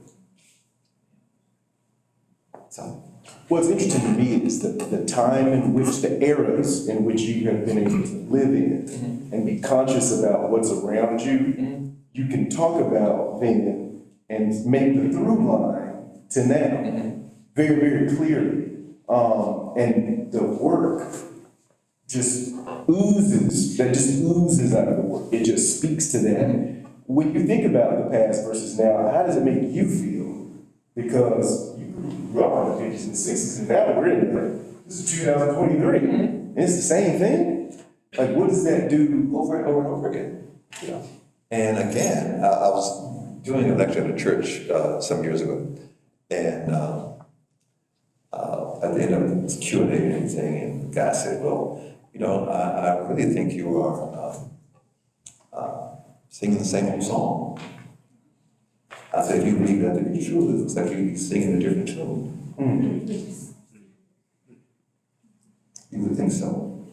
Speaker 3: So.
Speaker 2: What's interesting to me is the time in which, the eras in which you have been able to live in and be conscious about what's around you, you can talk about then and make the through line to now very, very clearly. And the work just oozes out of the work. It just speaks to that. When you think about the past versus now, how does it make you feel? Because you grew up in the 50s and 60s, and now we're in this is 2023, and it's the same thing. Like, what does that do
Speaker 3: Over and over and over again? And again, I was doing a lecture at a church some years ago, and at the end of it, Q&A and everything, and the guy said, well, I really think you are singing the same old song. I said, if you believe that to be true, it looks like you'd be singing a different tune. You would think so.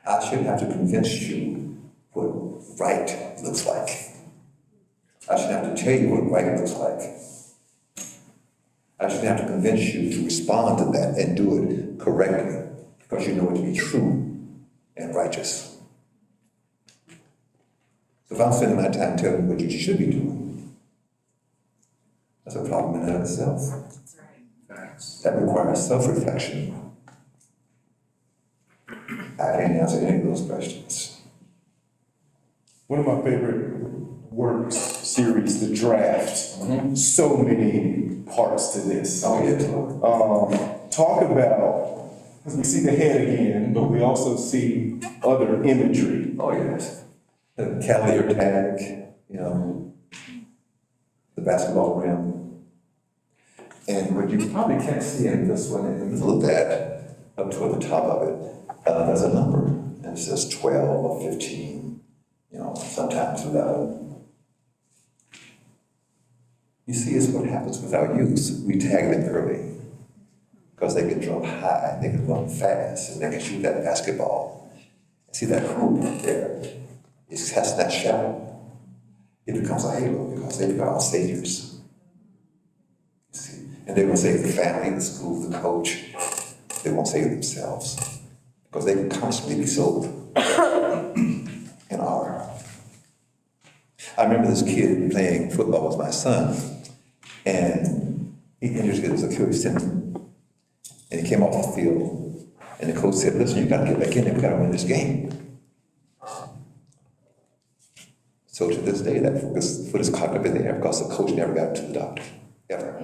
Speaker 3: I shouldn't have to convince you what right looks like. I shouldn't have to tell you what right looks like. I shouldn't have to convince you to respond to that and do it correctly because you know it to be true and righteous. So if I'm spending my time telling you what you should be doing, that's a problem in and of itself. That requires self-reflection. I can't answer any of those questions.
Speaker 2: One of my favorite works series, The Draft. So many parts to this.
Speaker 3: Oh, yeah.
Speaker 2: Talk about, because we see the head again, but we also see other imagery.
Speaker 3: Oh, yes. The cavalier tag, you know, the basketball rim. And what you probably can't see in this one, in the middle of that, up toward the top of it, there's a number. And it says 12 or 15, you know, sometimes 11. You see, it's what happens with our youth. We tag them early because they can jump high, they can run fast, and they can shoot that basketball. See that hoop there? It casts that shadow. It becomes a halo because they become our saviors. You see? And they will save the family, the school, the coach. They won't save themselves because they can constantly be sold in honor. I remember this kid playing football with my son, and he injured his Achilles tendon. And he came off the field, and the coach said, listen, you got to get back in there, we got to win this game. So to this day, that foot is caught up in the air because the coach never got to the doctor, ever.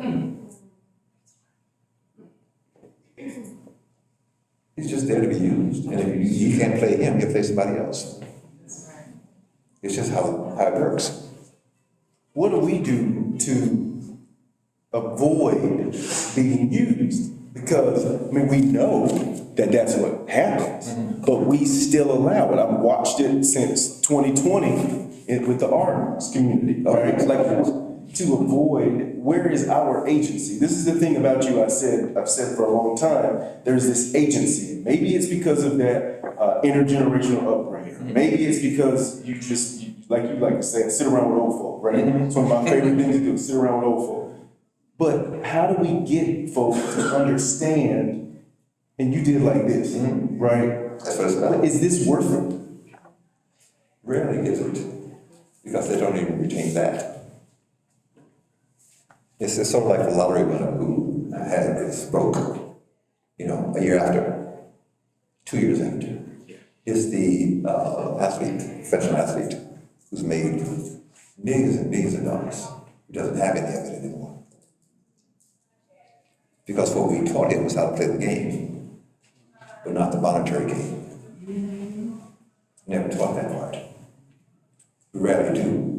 Speaker 3: He's just there to be used. And if you can't play him, you play somebody else. It's just how it works.
Speaker 2: What do we do to avoid being used? Because, I mean, we know that that's what happens, but we still allow it. I've watched it since 2020 with the arts community, right? Like, to avoid, where is our agency? This is the thing about you I've said for a long time, there's this agency. Maybe it's because of that intergenerational upbringing. Maybe it's because you like to say, sit around with old folk, right? It's one of my favorite things to do, sit around with old folk. But how do we get folks to understand, and you did like this, right?
Speaker 3: That's what it's about.
Speaker 2: Is this worth it?
Speaker 3: Rarely is it, because they don't even retain that. It's sort of like the lottery winner who had his broke, you know, a year after, 2 years after. It's the professional athlete, who's made millions and millions of dollars, who doesn't have any of it anymore. Because what we taught him was how to play the game, but not the monetary game. Never taught that part. We rarely do.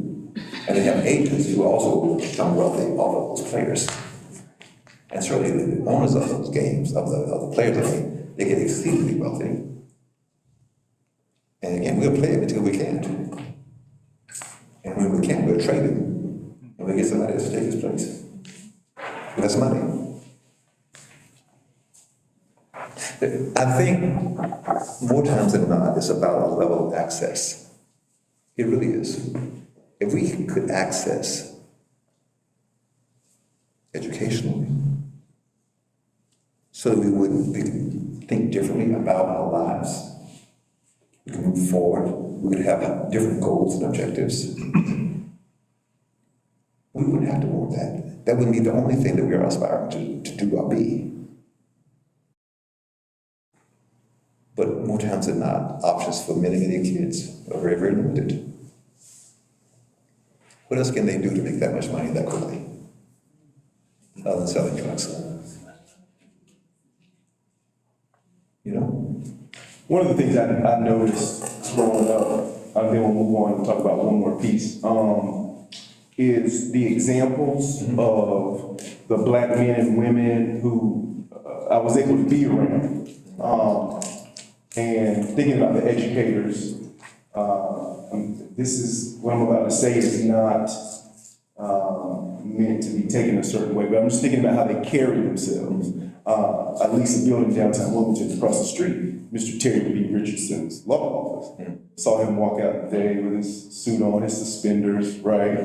Speaker 3: And they have agents who also become wealthy off of those players. And certainly the owners of those games, of the players, they get exceedingly wealthy. And again, we'll play it until we can't. And when we can't, we'll trade him. And we'll get somebody else to take his place. That's money. I think more times than not, it's about a level of access. It really is. If we could access educationally, so that we would think differently about our lives, we could move forward, we could have different goals and objectives, we wouldn't have to worry that. That wouldn't be the only thing that we are aspiring to do or be. But more times than not, options for many, many kids are very, very limited. What else can they do to make that much money that quickly? Other than selling drugs. You know?
Speaker 2: One of the things I noticed growing up, then we'll move on and talk about one more piece, is the examples of the Black men and women who I was able to be around. And thinking about the educators, this is, what I'm about to say is not meant to be taken a certain way, but I'm just thinking about how they carry themselves. I lease a building downtown Wilmington across the street, Mr. Terry B. Richardson's law office. Saw him walk out today with his suit on, his suspenders, right?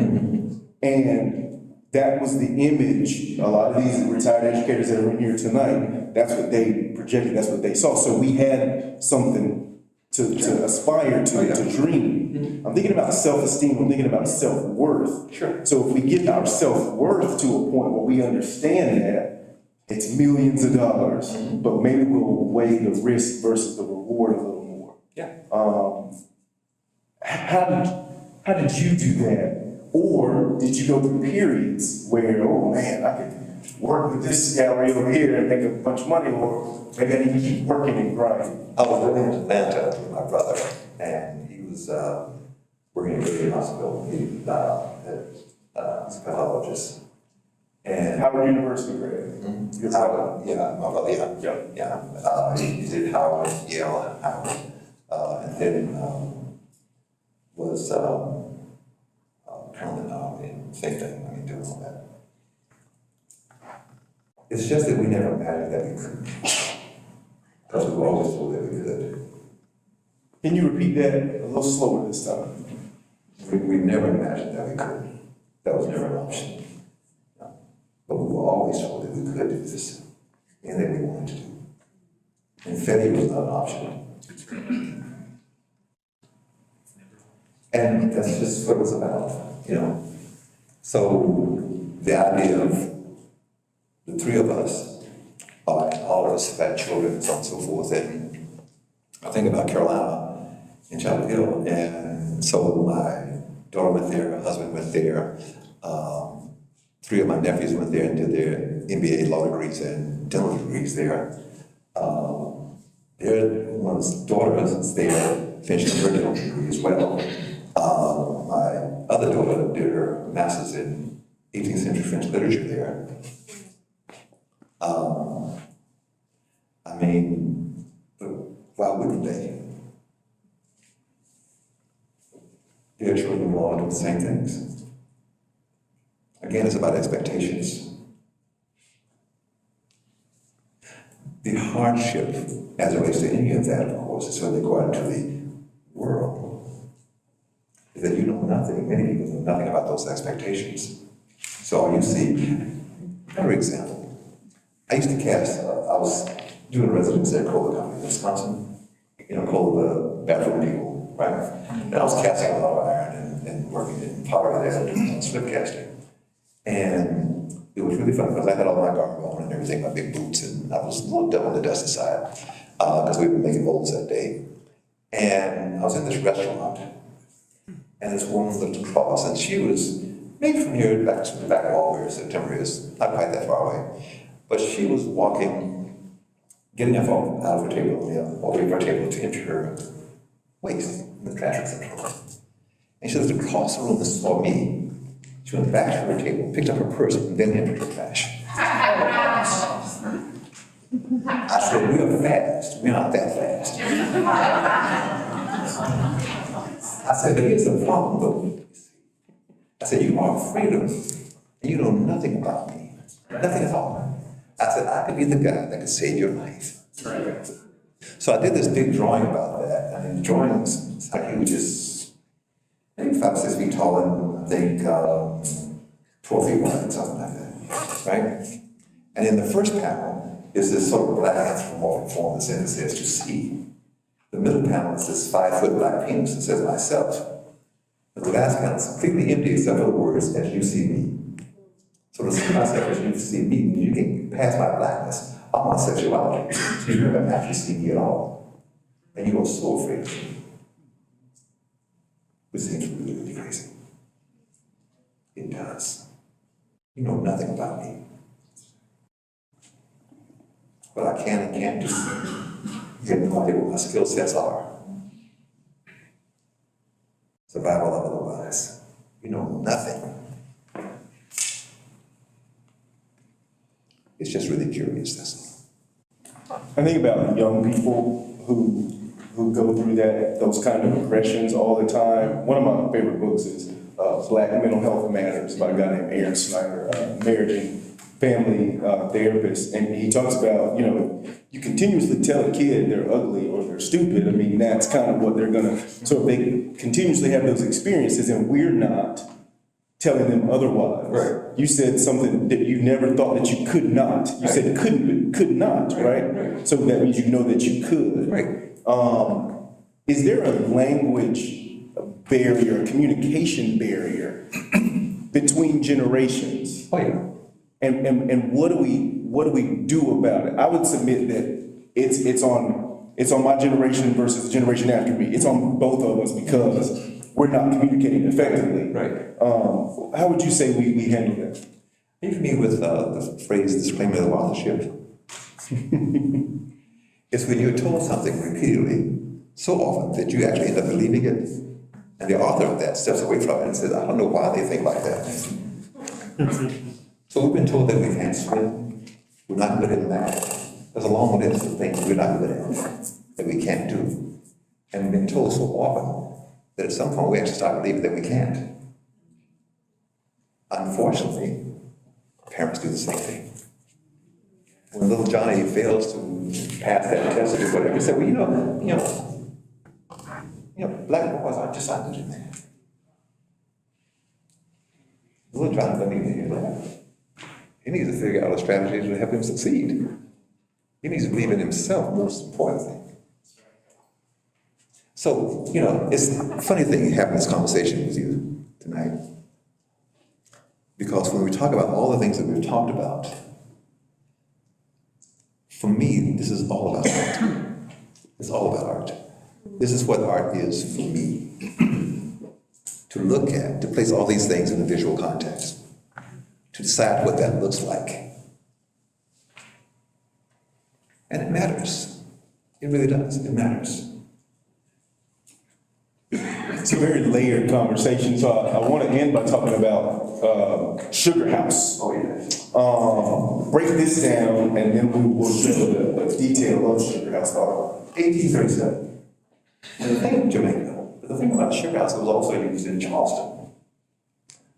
Speaker 2: And that was the image, a lot of these retired educators that are in here tonight, that's what they projected, that's what they saw. So we had something to aspire to dream. I'm thinking about self-esteem, I'm thinking about self-worth.
Speaker 3: Sure.
Speaker 2: So if we get our self-worth to a point where we understand that it's millions of dollars, but maybe we'll weigh the risk versus the reward a little more.
Speaker 3: Yeah.
Speaker 2: How did you do that Or did you go through periods where, oh man, I could work with this gallery over here and make a bunch of money, or maybe I need to keep working and grinding?
Speaker 3: I was living in Atlanta with my brother, and he was working at a hospital. He was a pathologist. And
Speaker 2: Howard University grad.
Speaker 3: Mm-hmm. Howard, yeah, my brother, yeah. He did Howard, Yale, Howard, and then was Carolyn, same thing. I mean, doing all that. It's just that we never imagined that we could, because we were always told that we could.
Speaker 2: Can you repeat that a little slower this time?
Speaker 3: We never imagined that we could. That was never an option. But we were always told that we could do this, and that we wanted to do. And failure was not an option. And that's just what it was about, you know. So the idea of the three of us, all of us have had children and so on and so forth, and I think about Carolina in Chapel Hill, and so my daughter went there, her husband went there, three of my nephews went there and did their MBA law degrees and dental degrees there. One's daughter is there, finished her dental degree as well. My other daughter did her master's in 18th century French literature there. I mean, why wouldn't they? Their children will all do the same things. Again, it's about expectations. The hardship, as it relates to any of that, of course, is when they go out into the world, is that you know nothing, many people know nothing about those expectations. So all you see, another example, I used to cast, I was doing a residency at Kohler Company in Wisconsin, you know, Kohler, the bathroom people, right? And I was casting a lot of iron and working in pottery there, doing slip casting. And it was really fun because I had all my garb on and everything, my big boots, and I was a little dumb on the dusty side because we were making molds that day. And I was in this restaurant, and this woman looked across, and she was maybe from here back to the back wall where September is, not quite that far away. But she was walking, getting up out of her table, all the way to her table to empty her waste in the trash receptacle. And she looked across the room and saw me. She went back to her table, picked up her purse, and then emptied her trash. I said, we are fast. We're not that fast. I said, but here's the problem, though. I said, you are afraid of me, and you know nothing about me. Nothing at all. I said, I could be the guy that could save your life. So I did this big drawing about that. I mean, the drawing was huge, just maybe 5 or 6 feet tall, and I think 12 feet wide, something like that, right? And in the first panel is this sort of black anthropomorphic form that says to see. The middle panel is this 5-foot black penis that says myself. The last panel is completely empty except for the words, as you see me. So to see myself as you see me, you can pass my blackness on my sexuality. So you never actually see me at all. And you are so afraid of me. Which seems really, really crazy. It does. You know nothing about me. What I can and can't do. You have no idea what my skill sets are. Survival of otherwise. You know nothing. It's just really curious, that's all.
Speaker 2: I think about young people who go through those kind of aggressions all the time. One of my favorite books is Black Mental Health Matters by a guy named Aaron Snyder, marriage and family therapist. And he talks about, you know, you continuously tell a kid they're ugly or they're stupid. I mean, that's kind of what they're gonna, so if they continuously have those experiences and we're not telling them otherwise. Right. You said something that you never thought that you could not. You said couldn't, but could not, right? So that means you know that you could.
Speaker 3: Right.
Speaker 2: Is there a language barrier, a communication barrier between generations?
Speaker 3: Oh, yeah.
Speaker 2: And what do we do about it? I would submit that it's on my generation versus the generation after me. It's on both of us because we're not communicating effectively.
Speaker 3: Right.
Speaker 2: How would you say we handle that?
Speaker 3: Are you familiar with the phrase disclaimer of authorship? It's when you're told something repeatedly, so often that you actually end up believing it, and the author of that steps away from it and says, I don't know why they think like that. So we've been told that we can't swim, we're not good at math. There's a long list of things we're not good at, that we can't do. And we've been told so often that at some point we actually start believing that we can't. Unfortunately, parents do the same thing. When little Johnny fails to pass that test or whatever, he said, well, black boys aren't just not good at math. Little Johnny doesn't even hear that. He needs to figure out a strategy to help him succeed. He needs to believe in himself, most importantly. So, it's a funny thing having this conversation with you tonight. Because when we talk about all the things that we've talked about, for me, this is all about art. It's all about art. This is what art is for me. To look at, to place all these things in a visual context, to decide what that looks like. And it matters. It really does. It matters.
Speaker 2: It's a very layered conversation, so I want to end by talking about Sugar House.
Speaker 3: Oh, yes.
Speaker 2: Break this down, and then we will show the detail of Sugar House.
Speaker 3: 1837. And the thing with Jamaica, the thing about Sugar House, it was also used in Charleston.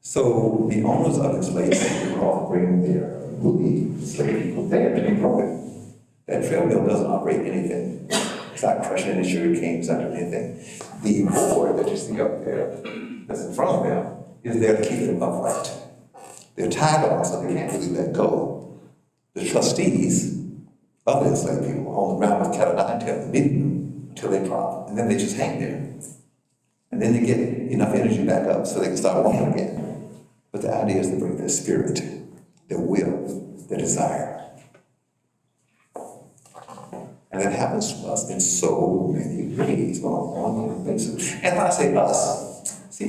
Speaker 3: So the owners of the slaves were offering their movie slave people there to be broken. That trail mill doesn't operate anything. It's not crushing any sugar cane, it's not doing anything. The board that you see up there, that's in front of them, is there to keep them upright. They're tied on, so they can't really let go. The trustees of the enslaved people on the ground with cattle nine tails, beating them until they drop, and then they just hang there. And then they get enough energy back up so they can start walking again. But the idea is to bring their spirit, their will, their desire. And that happens to us in so many ways on an ongoing basis. And when I say us, see,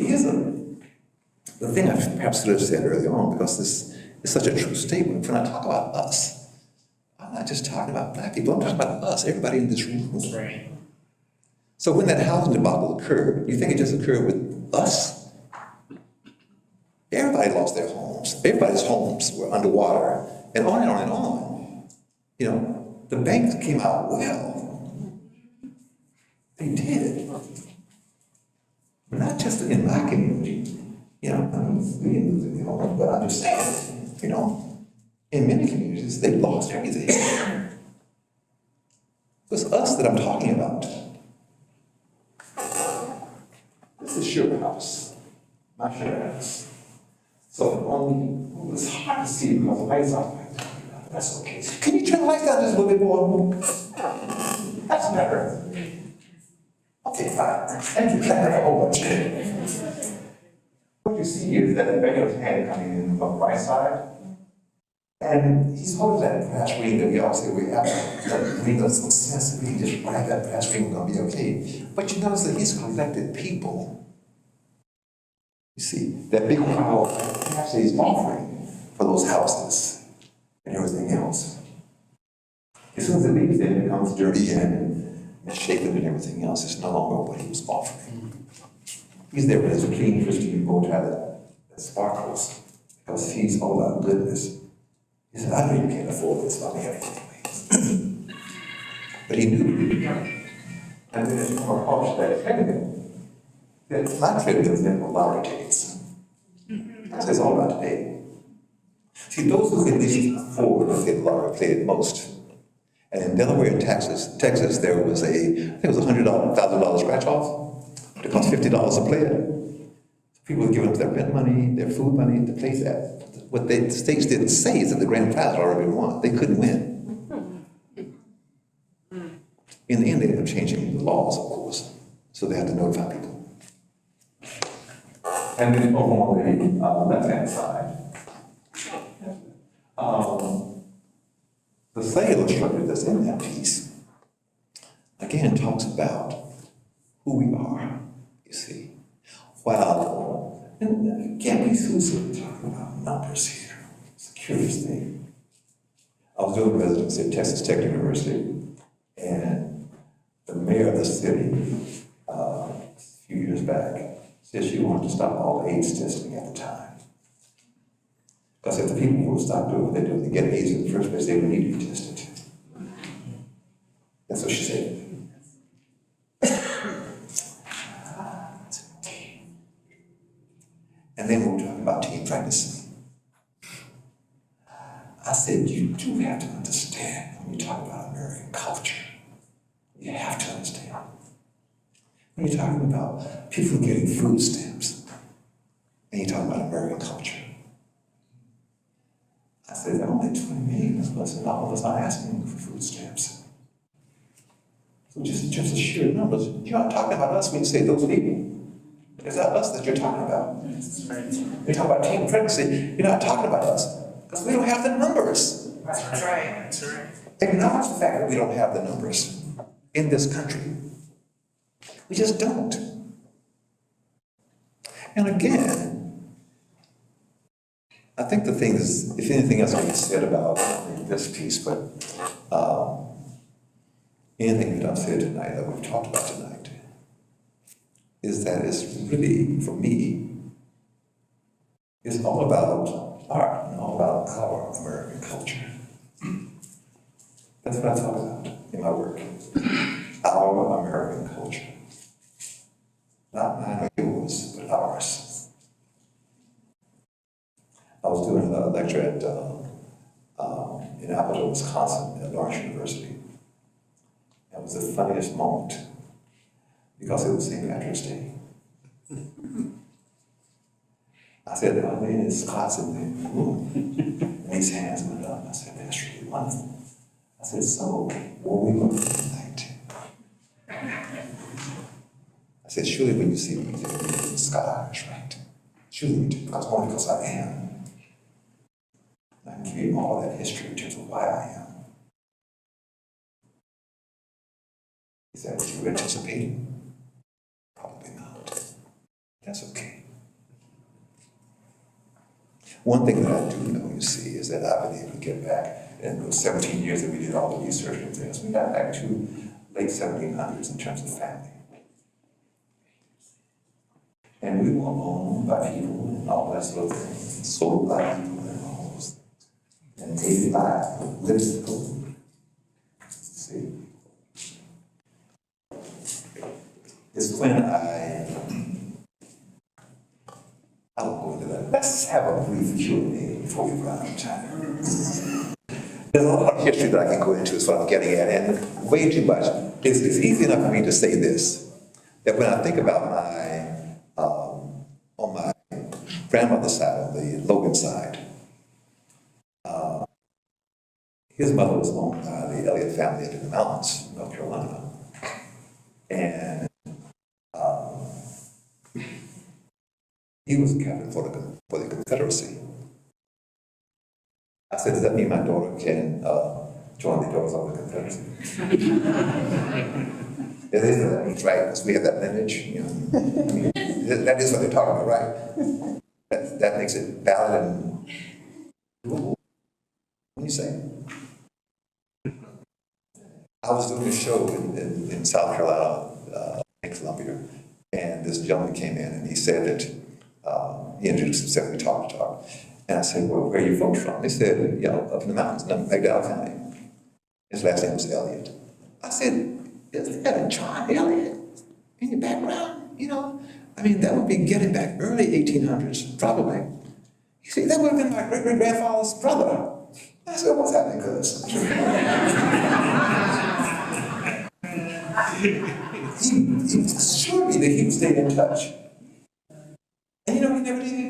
Speaker 3: the thing I perhaps should have said early on, because this is such a true statement. When I talk about us, I'm not just talking about black people, I'm talking about us, everybody in this room.
Speaker 4: That's right.
Speaker 3: So when that housing debacle occurred, you think it just occurred with us? Everybody lost their homes. Everybody's homes were underwater, and on and on and on. The banks came out well. They did. But not just in my community. We didn't lose any homes, but understand, in many communities, they lost everything. It's us that I'm talking about. This is Sugar House, my Sugar House. So it's hard to see because the lights are. That's okay. Can you turn the lights down just a little bit more? That's better. Okay, fine. Thank you. Clap that whole bunch. What you see is that the beggar's hand coming in from the right side, and he's holding that brass ring that we all say we have. That ring doesn't make sense to me. Just grab that brass ring, we're gonna be okay. But you notice that he's collected people. You see, that big crowd actually is offering for those houses and everything else. As soon as it leaves, then it becomes dirty and shaken and everything else. It's no longer what he was offering. He's there with his clean, pristine bow tie that sparkles, because he's all about goodness. He said, I know you can't afford this, but I have anything. But he knew. And then it's more harsh that treadmill. It's not treadmills, they're lottery tickets. That's what it's all about today. See, those who can at least afford to get lottery played most. And in Delaware and Texas, there was I think it was $100,000 scratch off. It cost $50 a player. People were giving up their rent money, their food money to play that. What the states didn't say is that the grand prize had already been won. They couldn't win. In the end, they ended up changing the laws, of course. So they had to notify people. And then over on the left-hand side, the slave illustrator that's in that piece, again, talks about who we are, you see. Wow. And again, we we're talking about numbers here. It's a curious thing. I was doing residency at Texas Tech University, and the mayor of the city, a few years back, said she wanted to stop all AIDS testing at the time. Because if the people would stop doing what they do, they get AIDS in the first place, they would need to be tested. That's what she said. And then we were talking about teen pregnancy. I said, you do have to understand when you talk about American culture. You have to understand. When you're talking about people getting food stamps, and you're talking about American culture. I said, there are only 20 million of us, and all of us are asking for food stamps. So just a sheer numbers. You're not talking about us when you say those people. It's not us that you're talking about. You're talking about teen pregnancy, you're not talking about us. Because we don't have the numbers.
Speaker 5: That's right. That's right.
Speaker 3: Acknowledge the fact that we don't have the numbers in this country. We just don't. And again, I think the thing is, if anything else can be said about this piece, but anything that I've said tonight, that we've talked about tonight, is that it's really, for me, it's all about art and all about our American culture. That's what I talk about in my work. Our American culture. Not mine or yours, but ours. I was doing a lecture at in Appleton, Wisconsin, at Lawrence University. It was the funniest moment because it was St. Patrick's Day. I said, there are many Scots in the room. And his hands went up. I said, that's really wonderful. I said, so, what we look for tonight? I said, surely when you see me, you're Scottish, right? Surely you do, because I am. And I can give you all that history in terms of why I am. Is that what you were anticipating? Probably not. That's okay. One thing that I do know, you see, is that I've been able to get back in those 17 years that we did all the research and things. We got back to late 1700s in terms of family. And we were owned by people and all that sort of thing, sold by people and all those things. And hated by political. See? It's when I won't go into that. Let's have a brief Q&A before we run out of time. There's a lot of history that I can go into is what I'm getting at, and way too much. It's easy enough for me to say this, that when I think about on my grandmother's side, on the Logan side, his mother was owned by the Elliott family in the mountains, North Carolina. And he was a captain for the Confederacy. I said, does that mean my daughter can join the Daughters of the Confederacy? It is what that means, right? Because we have that lineage. You know? I mean, that is what they're talking about, right? That makes it valid and doable. What do you say? I was doing a show in South Carolina, in Columbia, and this gentleman came in and he said that he introduced himself, we talked. And I said, well, where are you folks from? He said, you know, up in the mountains, in McDowell County. His last name was Elliott. I said, is that a John Elliott in your background? You know, I mean, that would be getting back early 1800s, probably. You see, that would have been my great-great-grandfather's brother. I said, what's happening, cuz? he assured me that he would stay in touch. And you know, he never did.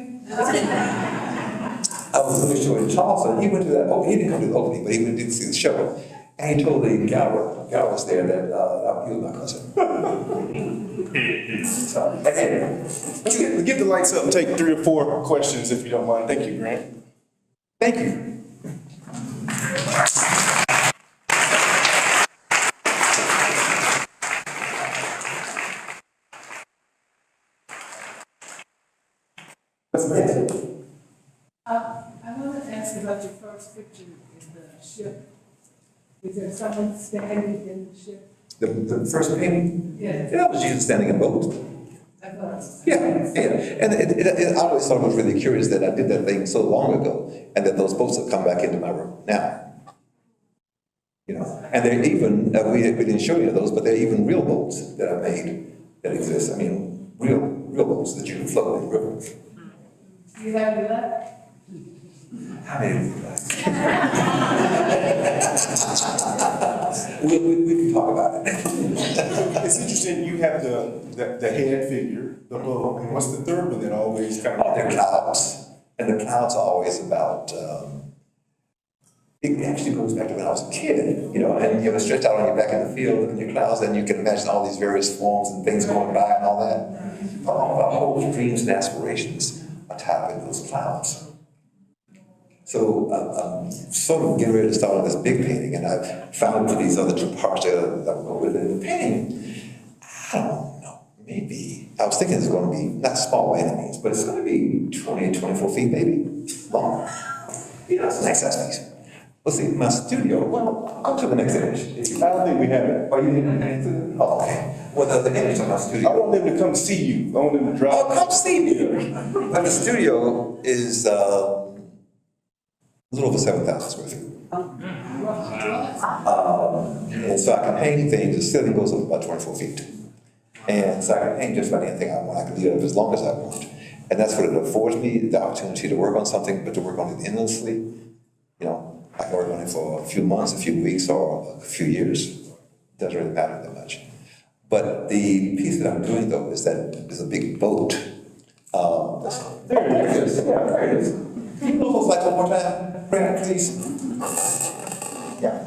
Speaker 3: I was doing a show in Charleston. He went to that, he didn't come to the opening, but he went to see the show. And he told the gal was there that he was my cousin. So, anyway.
Speaker 2: Let's get the lights up and take 3 or 4 questions if you don't mind. Thank you, Grant.
Speaker 3: Thank you.
Speaker 4: I want to ask about your first picture in the ship. Is there someone standing in the ship?
Speaker 3: The first painting,
Speaker 4: Yes.
Speaker 3: that was Jesus standing in a boat.
Speaker 4: I was.
Speaker 3: Yeah, yeah. And I always thought it was really curious that I did that thing so long ago, and that those boats have come back into my room now. You know, and they're even, we didn't show you those, but they're even real boats that I made that exist. I mean, real boats that you can float in the river.
Speaker 4: You have that?
Speaker 3: I mean, we can talk about it.
Speaker 2: It's interesting, you have the head figure, the bow, and what's the third one that always kind of?
Speaker 3: Oh, they're clouds, and the clouds are always about, it actually goes back to when I was a kid, you know, and you're stretched out on your back in the field, looking at your clouds, and you can imagine all these various forms and things going by and all that. All of our hopes, dreams, and aspirations are tied up in those clouds. So I'm sort of getting ready to start on this big painting, and I've found these other two parts that go with it. The painting, I don't know, maybe, I was thinking it's going to be, not small by any means, but it's going to be 20, 24 feet maybe long. You know, it's a nice size piece. Let's see, my studio, well, go to the next image.
Speaker 2: I don't think we have it.
Speaker 3: Oh, you didn't have it? Oh, okay. Well, the image of my studio.
Speaker 2: I want them to come see you. I want them to drive.
Speaker 3: Oh, come see me. But the studio is a little over 7,000 square feet. And so I can hang things, the ceiling goes up about 24 feet. And so I can hang just about anything I want. I can leave it up as long as I want. And that's what it affords me, the opportunity to work on something, but to work on it endlessly. You know, I can work on it for a few months, a few weeks, or a few years. It doesn't really matter that much. But the piece that I'm doing, though, is that there's a big boat. There it is. Yeah, there it is. Can you move those lights one more time, Brandon, please? Yeah.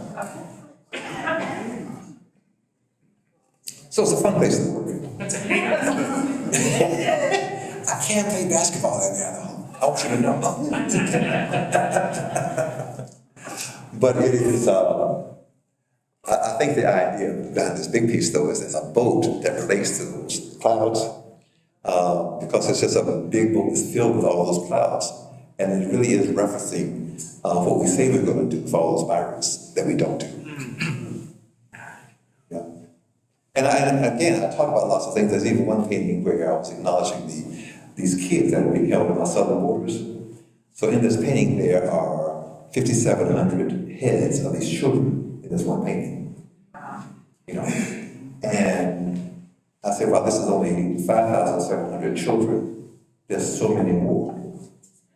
Speaker 3: So it's a fun place to work. I can't play basketball in there, though. I want you to know. But it is, I think the idea behind this big piece, though, is it's a boat that relates to those clouds. Because it's just a big boat that's filled with all those clouds. And it really is referencing what we say we're going to do for all those migrants that we don't do. Yeah. And again, I talk about lots of things. There's even one painting where I was acknowledging these kids that are being held on our southern borders. So in this painting, there are 5,700 heads of these children in this one painting. You know, and I said, well, this is only 5,700 children. There's so many more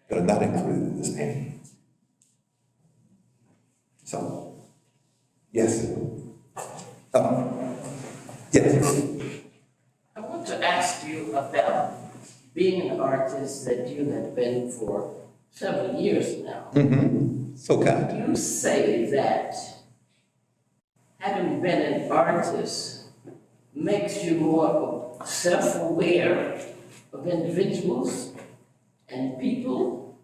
Speaker 3: that are not included in this painting. So, yes. Yes.
Speaker 5: I want to ask you about being an artist that you have been for several years now.
Speaker 3: Mm-hmm. So kind.
Speaker 5: You say that having been an artist makes you more self-aware of individuals and people,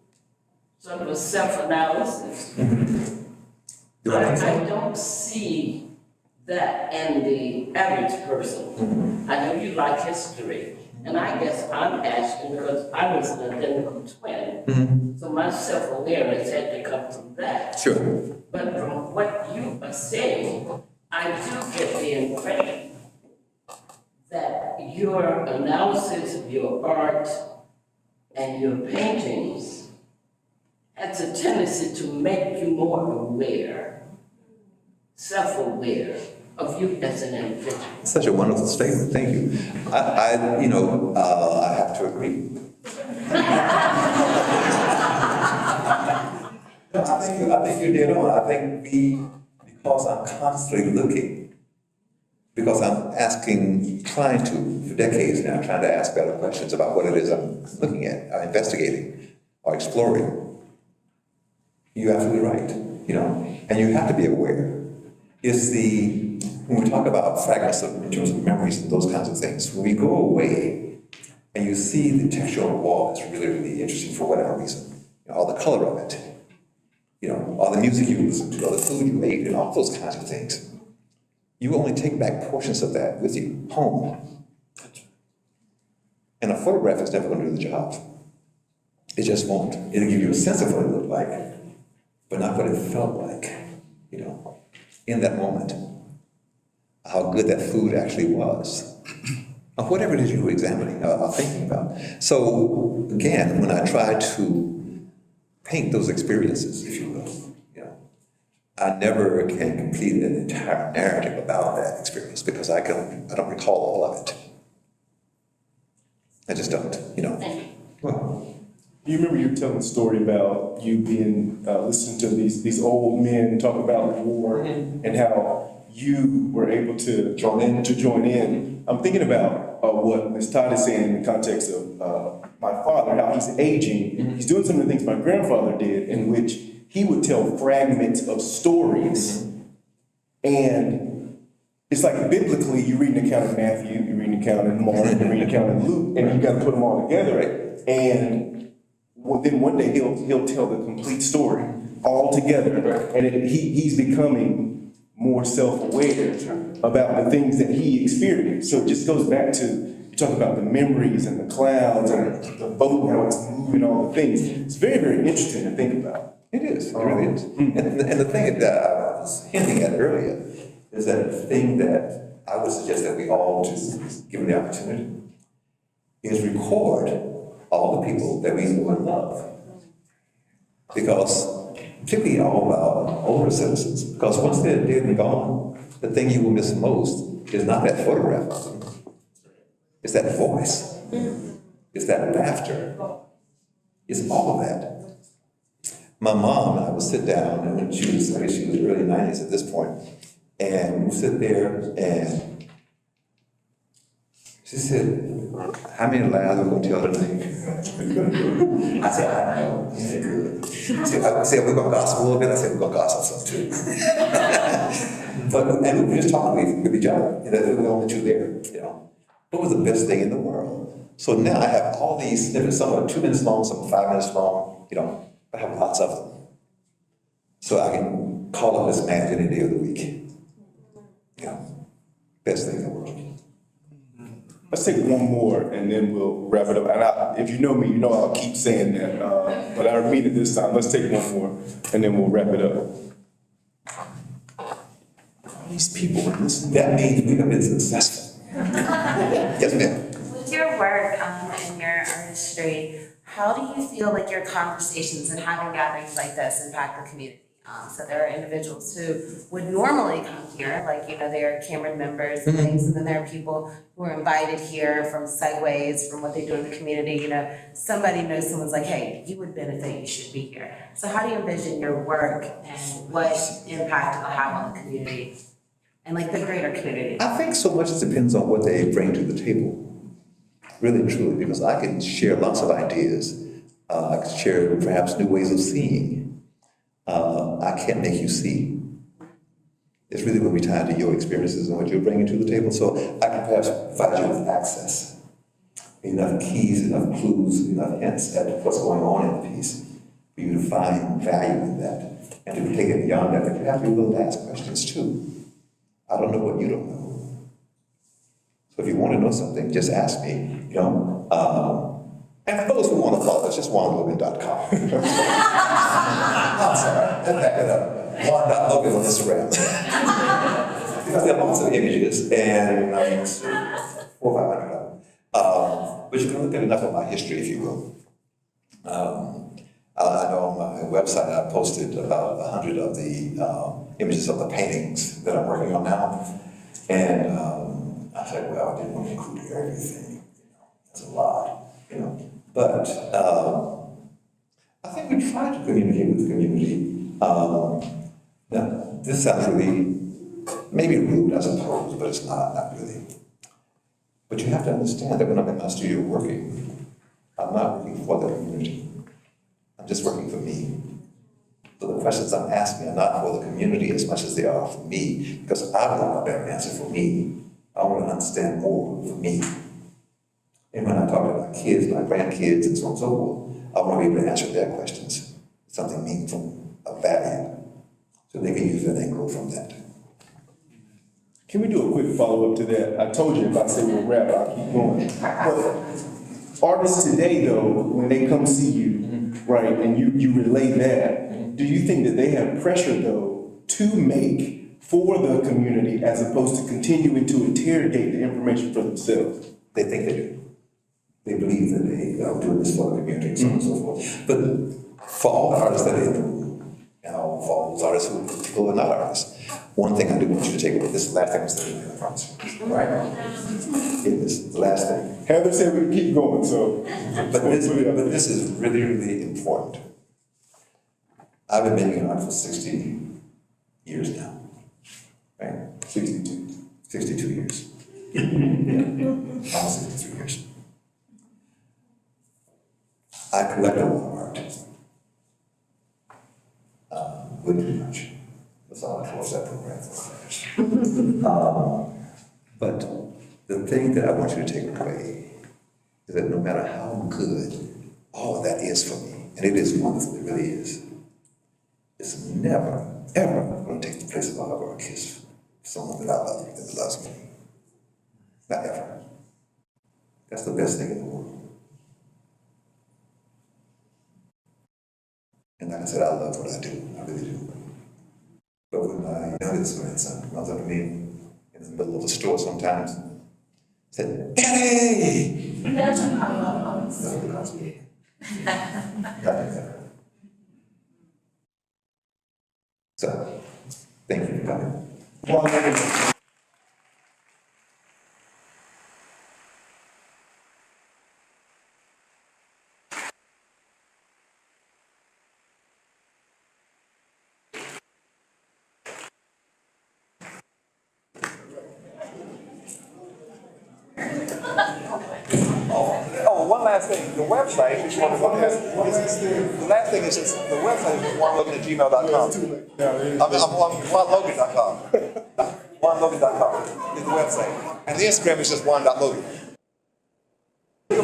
Speaker 5: sort of a self-analysis.
Speaker 3: Mm-hmm.
Speaker 5: I don't see that in the average person.
Speaker 3: Mm-hmm.
Speaker 5: I know you like history, and I guess I'm asking because I was an identical twin,
Speaker 3: Mm-hmm.
Speaker 5: so my self-awareness had to come from that.
Speaker 3: Sure.
Speaker 5: But from what you are saying, I do get the impression that your analysis of your art and your paintings has a tendency to make you more aware, self-aware of you as an individual.
Speaker 3: Such a wonderful statement. Thank you. I have to agree. I think you're dead on. I think because I'm constantly looking, because I'm trying to, for decades now, trying to ask better questions about what it is I'm looking at, or investigating, or exploring. You're absolutely right, you know, and you have to be aware. When we talk about fragments in terms of memories and those kinds of things, when we go away and you see the texture on the wall that's really, really interesting for whatever reason, you know, all the color of it, you know, all the music you listened to, all the food you ate, and all those kinds of things, you only take back portions of that with you home. And a photograph is never going to do the job. It just won't. It'll give you a sense of what it looked like, but not what it felt like, you know, in that moment. How good that food actually was. Or whatever it is you were examining or thinking about. So again, when I try to paint those experiences, if you will, you know, I never can complete an entire narrative about that experience because I don't recall all of it. I just don't, you know. Well,
Speaker 2: You remember you were telling a story about you being, listening to these old men talk about the war and how you were able to join in. I'm thinking about what Ms. Todd is saying in the context of my father, how he's aging. He's doing some of the things my grandfather did, in which he would tell fragments of stories. And it's like biblically, you read an account of Matthew, you read an account of Mark, you read an account of Luke, and you got to put them all together. Right? And then one day he'll tell the complete story all together, and he's becoming more self-aware about the things that he experienced. So it just goes back to, you talk about the memories and the clouds and the boat and how it's moving, all the things. It's very, very interesting to think about.
Speaker 3: it is, it really is. And the thing that I was hinting at earlier is that the thing that I would suggest that we all do, given the opportunity, is record all the people that we know and love. Because particularly all our older citizens, because once they're dead and gone, the thing you will miss most is not that photograph of them. It's that voice. It's that laughter. It's all of that. My mom and I would sit down, and she was early 90s at this point, and we'd sit there, and she said, how many lies are we going to tell tonight? I said, I don't know. She said, good. I said, we're going to gossip a little bit. I said, we're going to gossip some too. And we were just talking with each other. You know, we were the only two there, you know. What was the best thing in the world? So now I have all these snippets. Some are 2 minutes long, some are 5 minutes long, you know. I have lots of them. So I can call up this man any day of the week. You know, best thing in the world.
Speaker 2: Let's take one more and then we'll wrap it up. And if you know me, you know I'll keep saying that, but I mean it this time. Let's take one more and then we'll wrap it up. All these people are listening.
Speaker 3: That means we have been successful. Yes, ma'am.
Speaker 6: With your work and your artistry, how do you feel like your conversations and having gatherings like this impact the community? So there are individuals who would normally come here, like, you know, they are Cameron members and things, and then there are people who are invited here from segues, from what they do in the community. You know, somebody knows someone's like, hey, you would benefit, you should be here. So how do you envision your work and what impact it will have on the community and like the greater community?
Speaker 3: I think so much depends on what they bring to the table, really and truly, because I can share lots of ideas. I can share perhaps new ways of seeing. I can't make you see. It's really going to be tied to your experiences and what you're bringing to the table. So I can perhaps provide you with access, enough keys, enough clues, enough hints at what's going on in the piece for you to find value in that and to take it beyond that. But perhaps you will ask questions too. I don't know what you don't know. So if you want to know something, just ask me. You know. And for those who want to follow, it's just juanlogan.com. I'm sorry, let's back it up. Juan.Logan on Instagram. Because there are lots of images, and 400 or 500 of them. But you can look at enough of my history, if you will. I know on my website I posted about 100 of the images of the paintings that I'm working on now. And I said, well, I didn't want to include everything. You know, that's a lot, you know. But I think we try to communicate with the community. Now, this sounds really, maybe rude, I suppose, but it's not really. But you have to understand that when I'm in my studio working, I'm not working for the community. I'm just working for me. So the questions I'm asking are not for the community as much as they are for me, because I want a better answer for me. I want to understand more for me. And when I talk to my kids, my grandkids, and so on and so forth, I want to be able to answer their questions, something meaningful, of value, so they can use that and grow from that.
Speaker 2: Can we do a quick follow-up to that? I told you if I say we'll wrap, I'll keep going. But artists today, though, when they come see you, right, and you relay that, do you think that they have pressure, though, to make for the community as opposed to continuing to interrogate the information for themselves?
Speaker 3: They think they do. They believe that they are doing this for the community and so on and so forth. But for all the artists that are in the room, for all those artists who are not artists, one thing I do want you to take away, this is the last thing I'm saying in the promise. Right? It is the last thing.
Speaker 2: Heather said we can keep going, so.
Speaker 3: But this is really, really important. I've been making art for 60 years now. Right? 62. 62 years. Yeah. Almost 63 years. I collect a lot of art. Way too much. That's all I force that program for. But the thing that I want you to take away is that no matter how good all of that is for me, and it is wonderful, it really is, it's never, ever going to take the place of a hug or a kiss for someone that I love, that loves me. Not ever. That's the best thing in the world. And like I said, I love what I do. I really do. But when my youngest grandson runs up to me in the middle of the store sometimes, said, "Daddy!" That's because me. So, thank you for coming.
Speaker 7: One last thing, the website, if you want to go there, the last thing is just, the website is juanlogan@gmail.com. I'm juanlogan.com. Juanlogan.com is the website. And the Instagram is just juan.logan.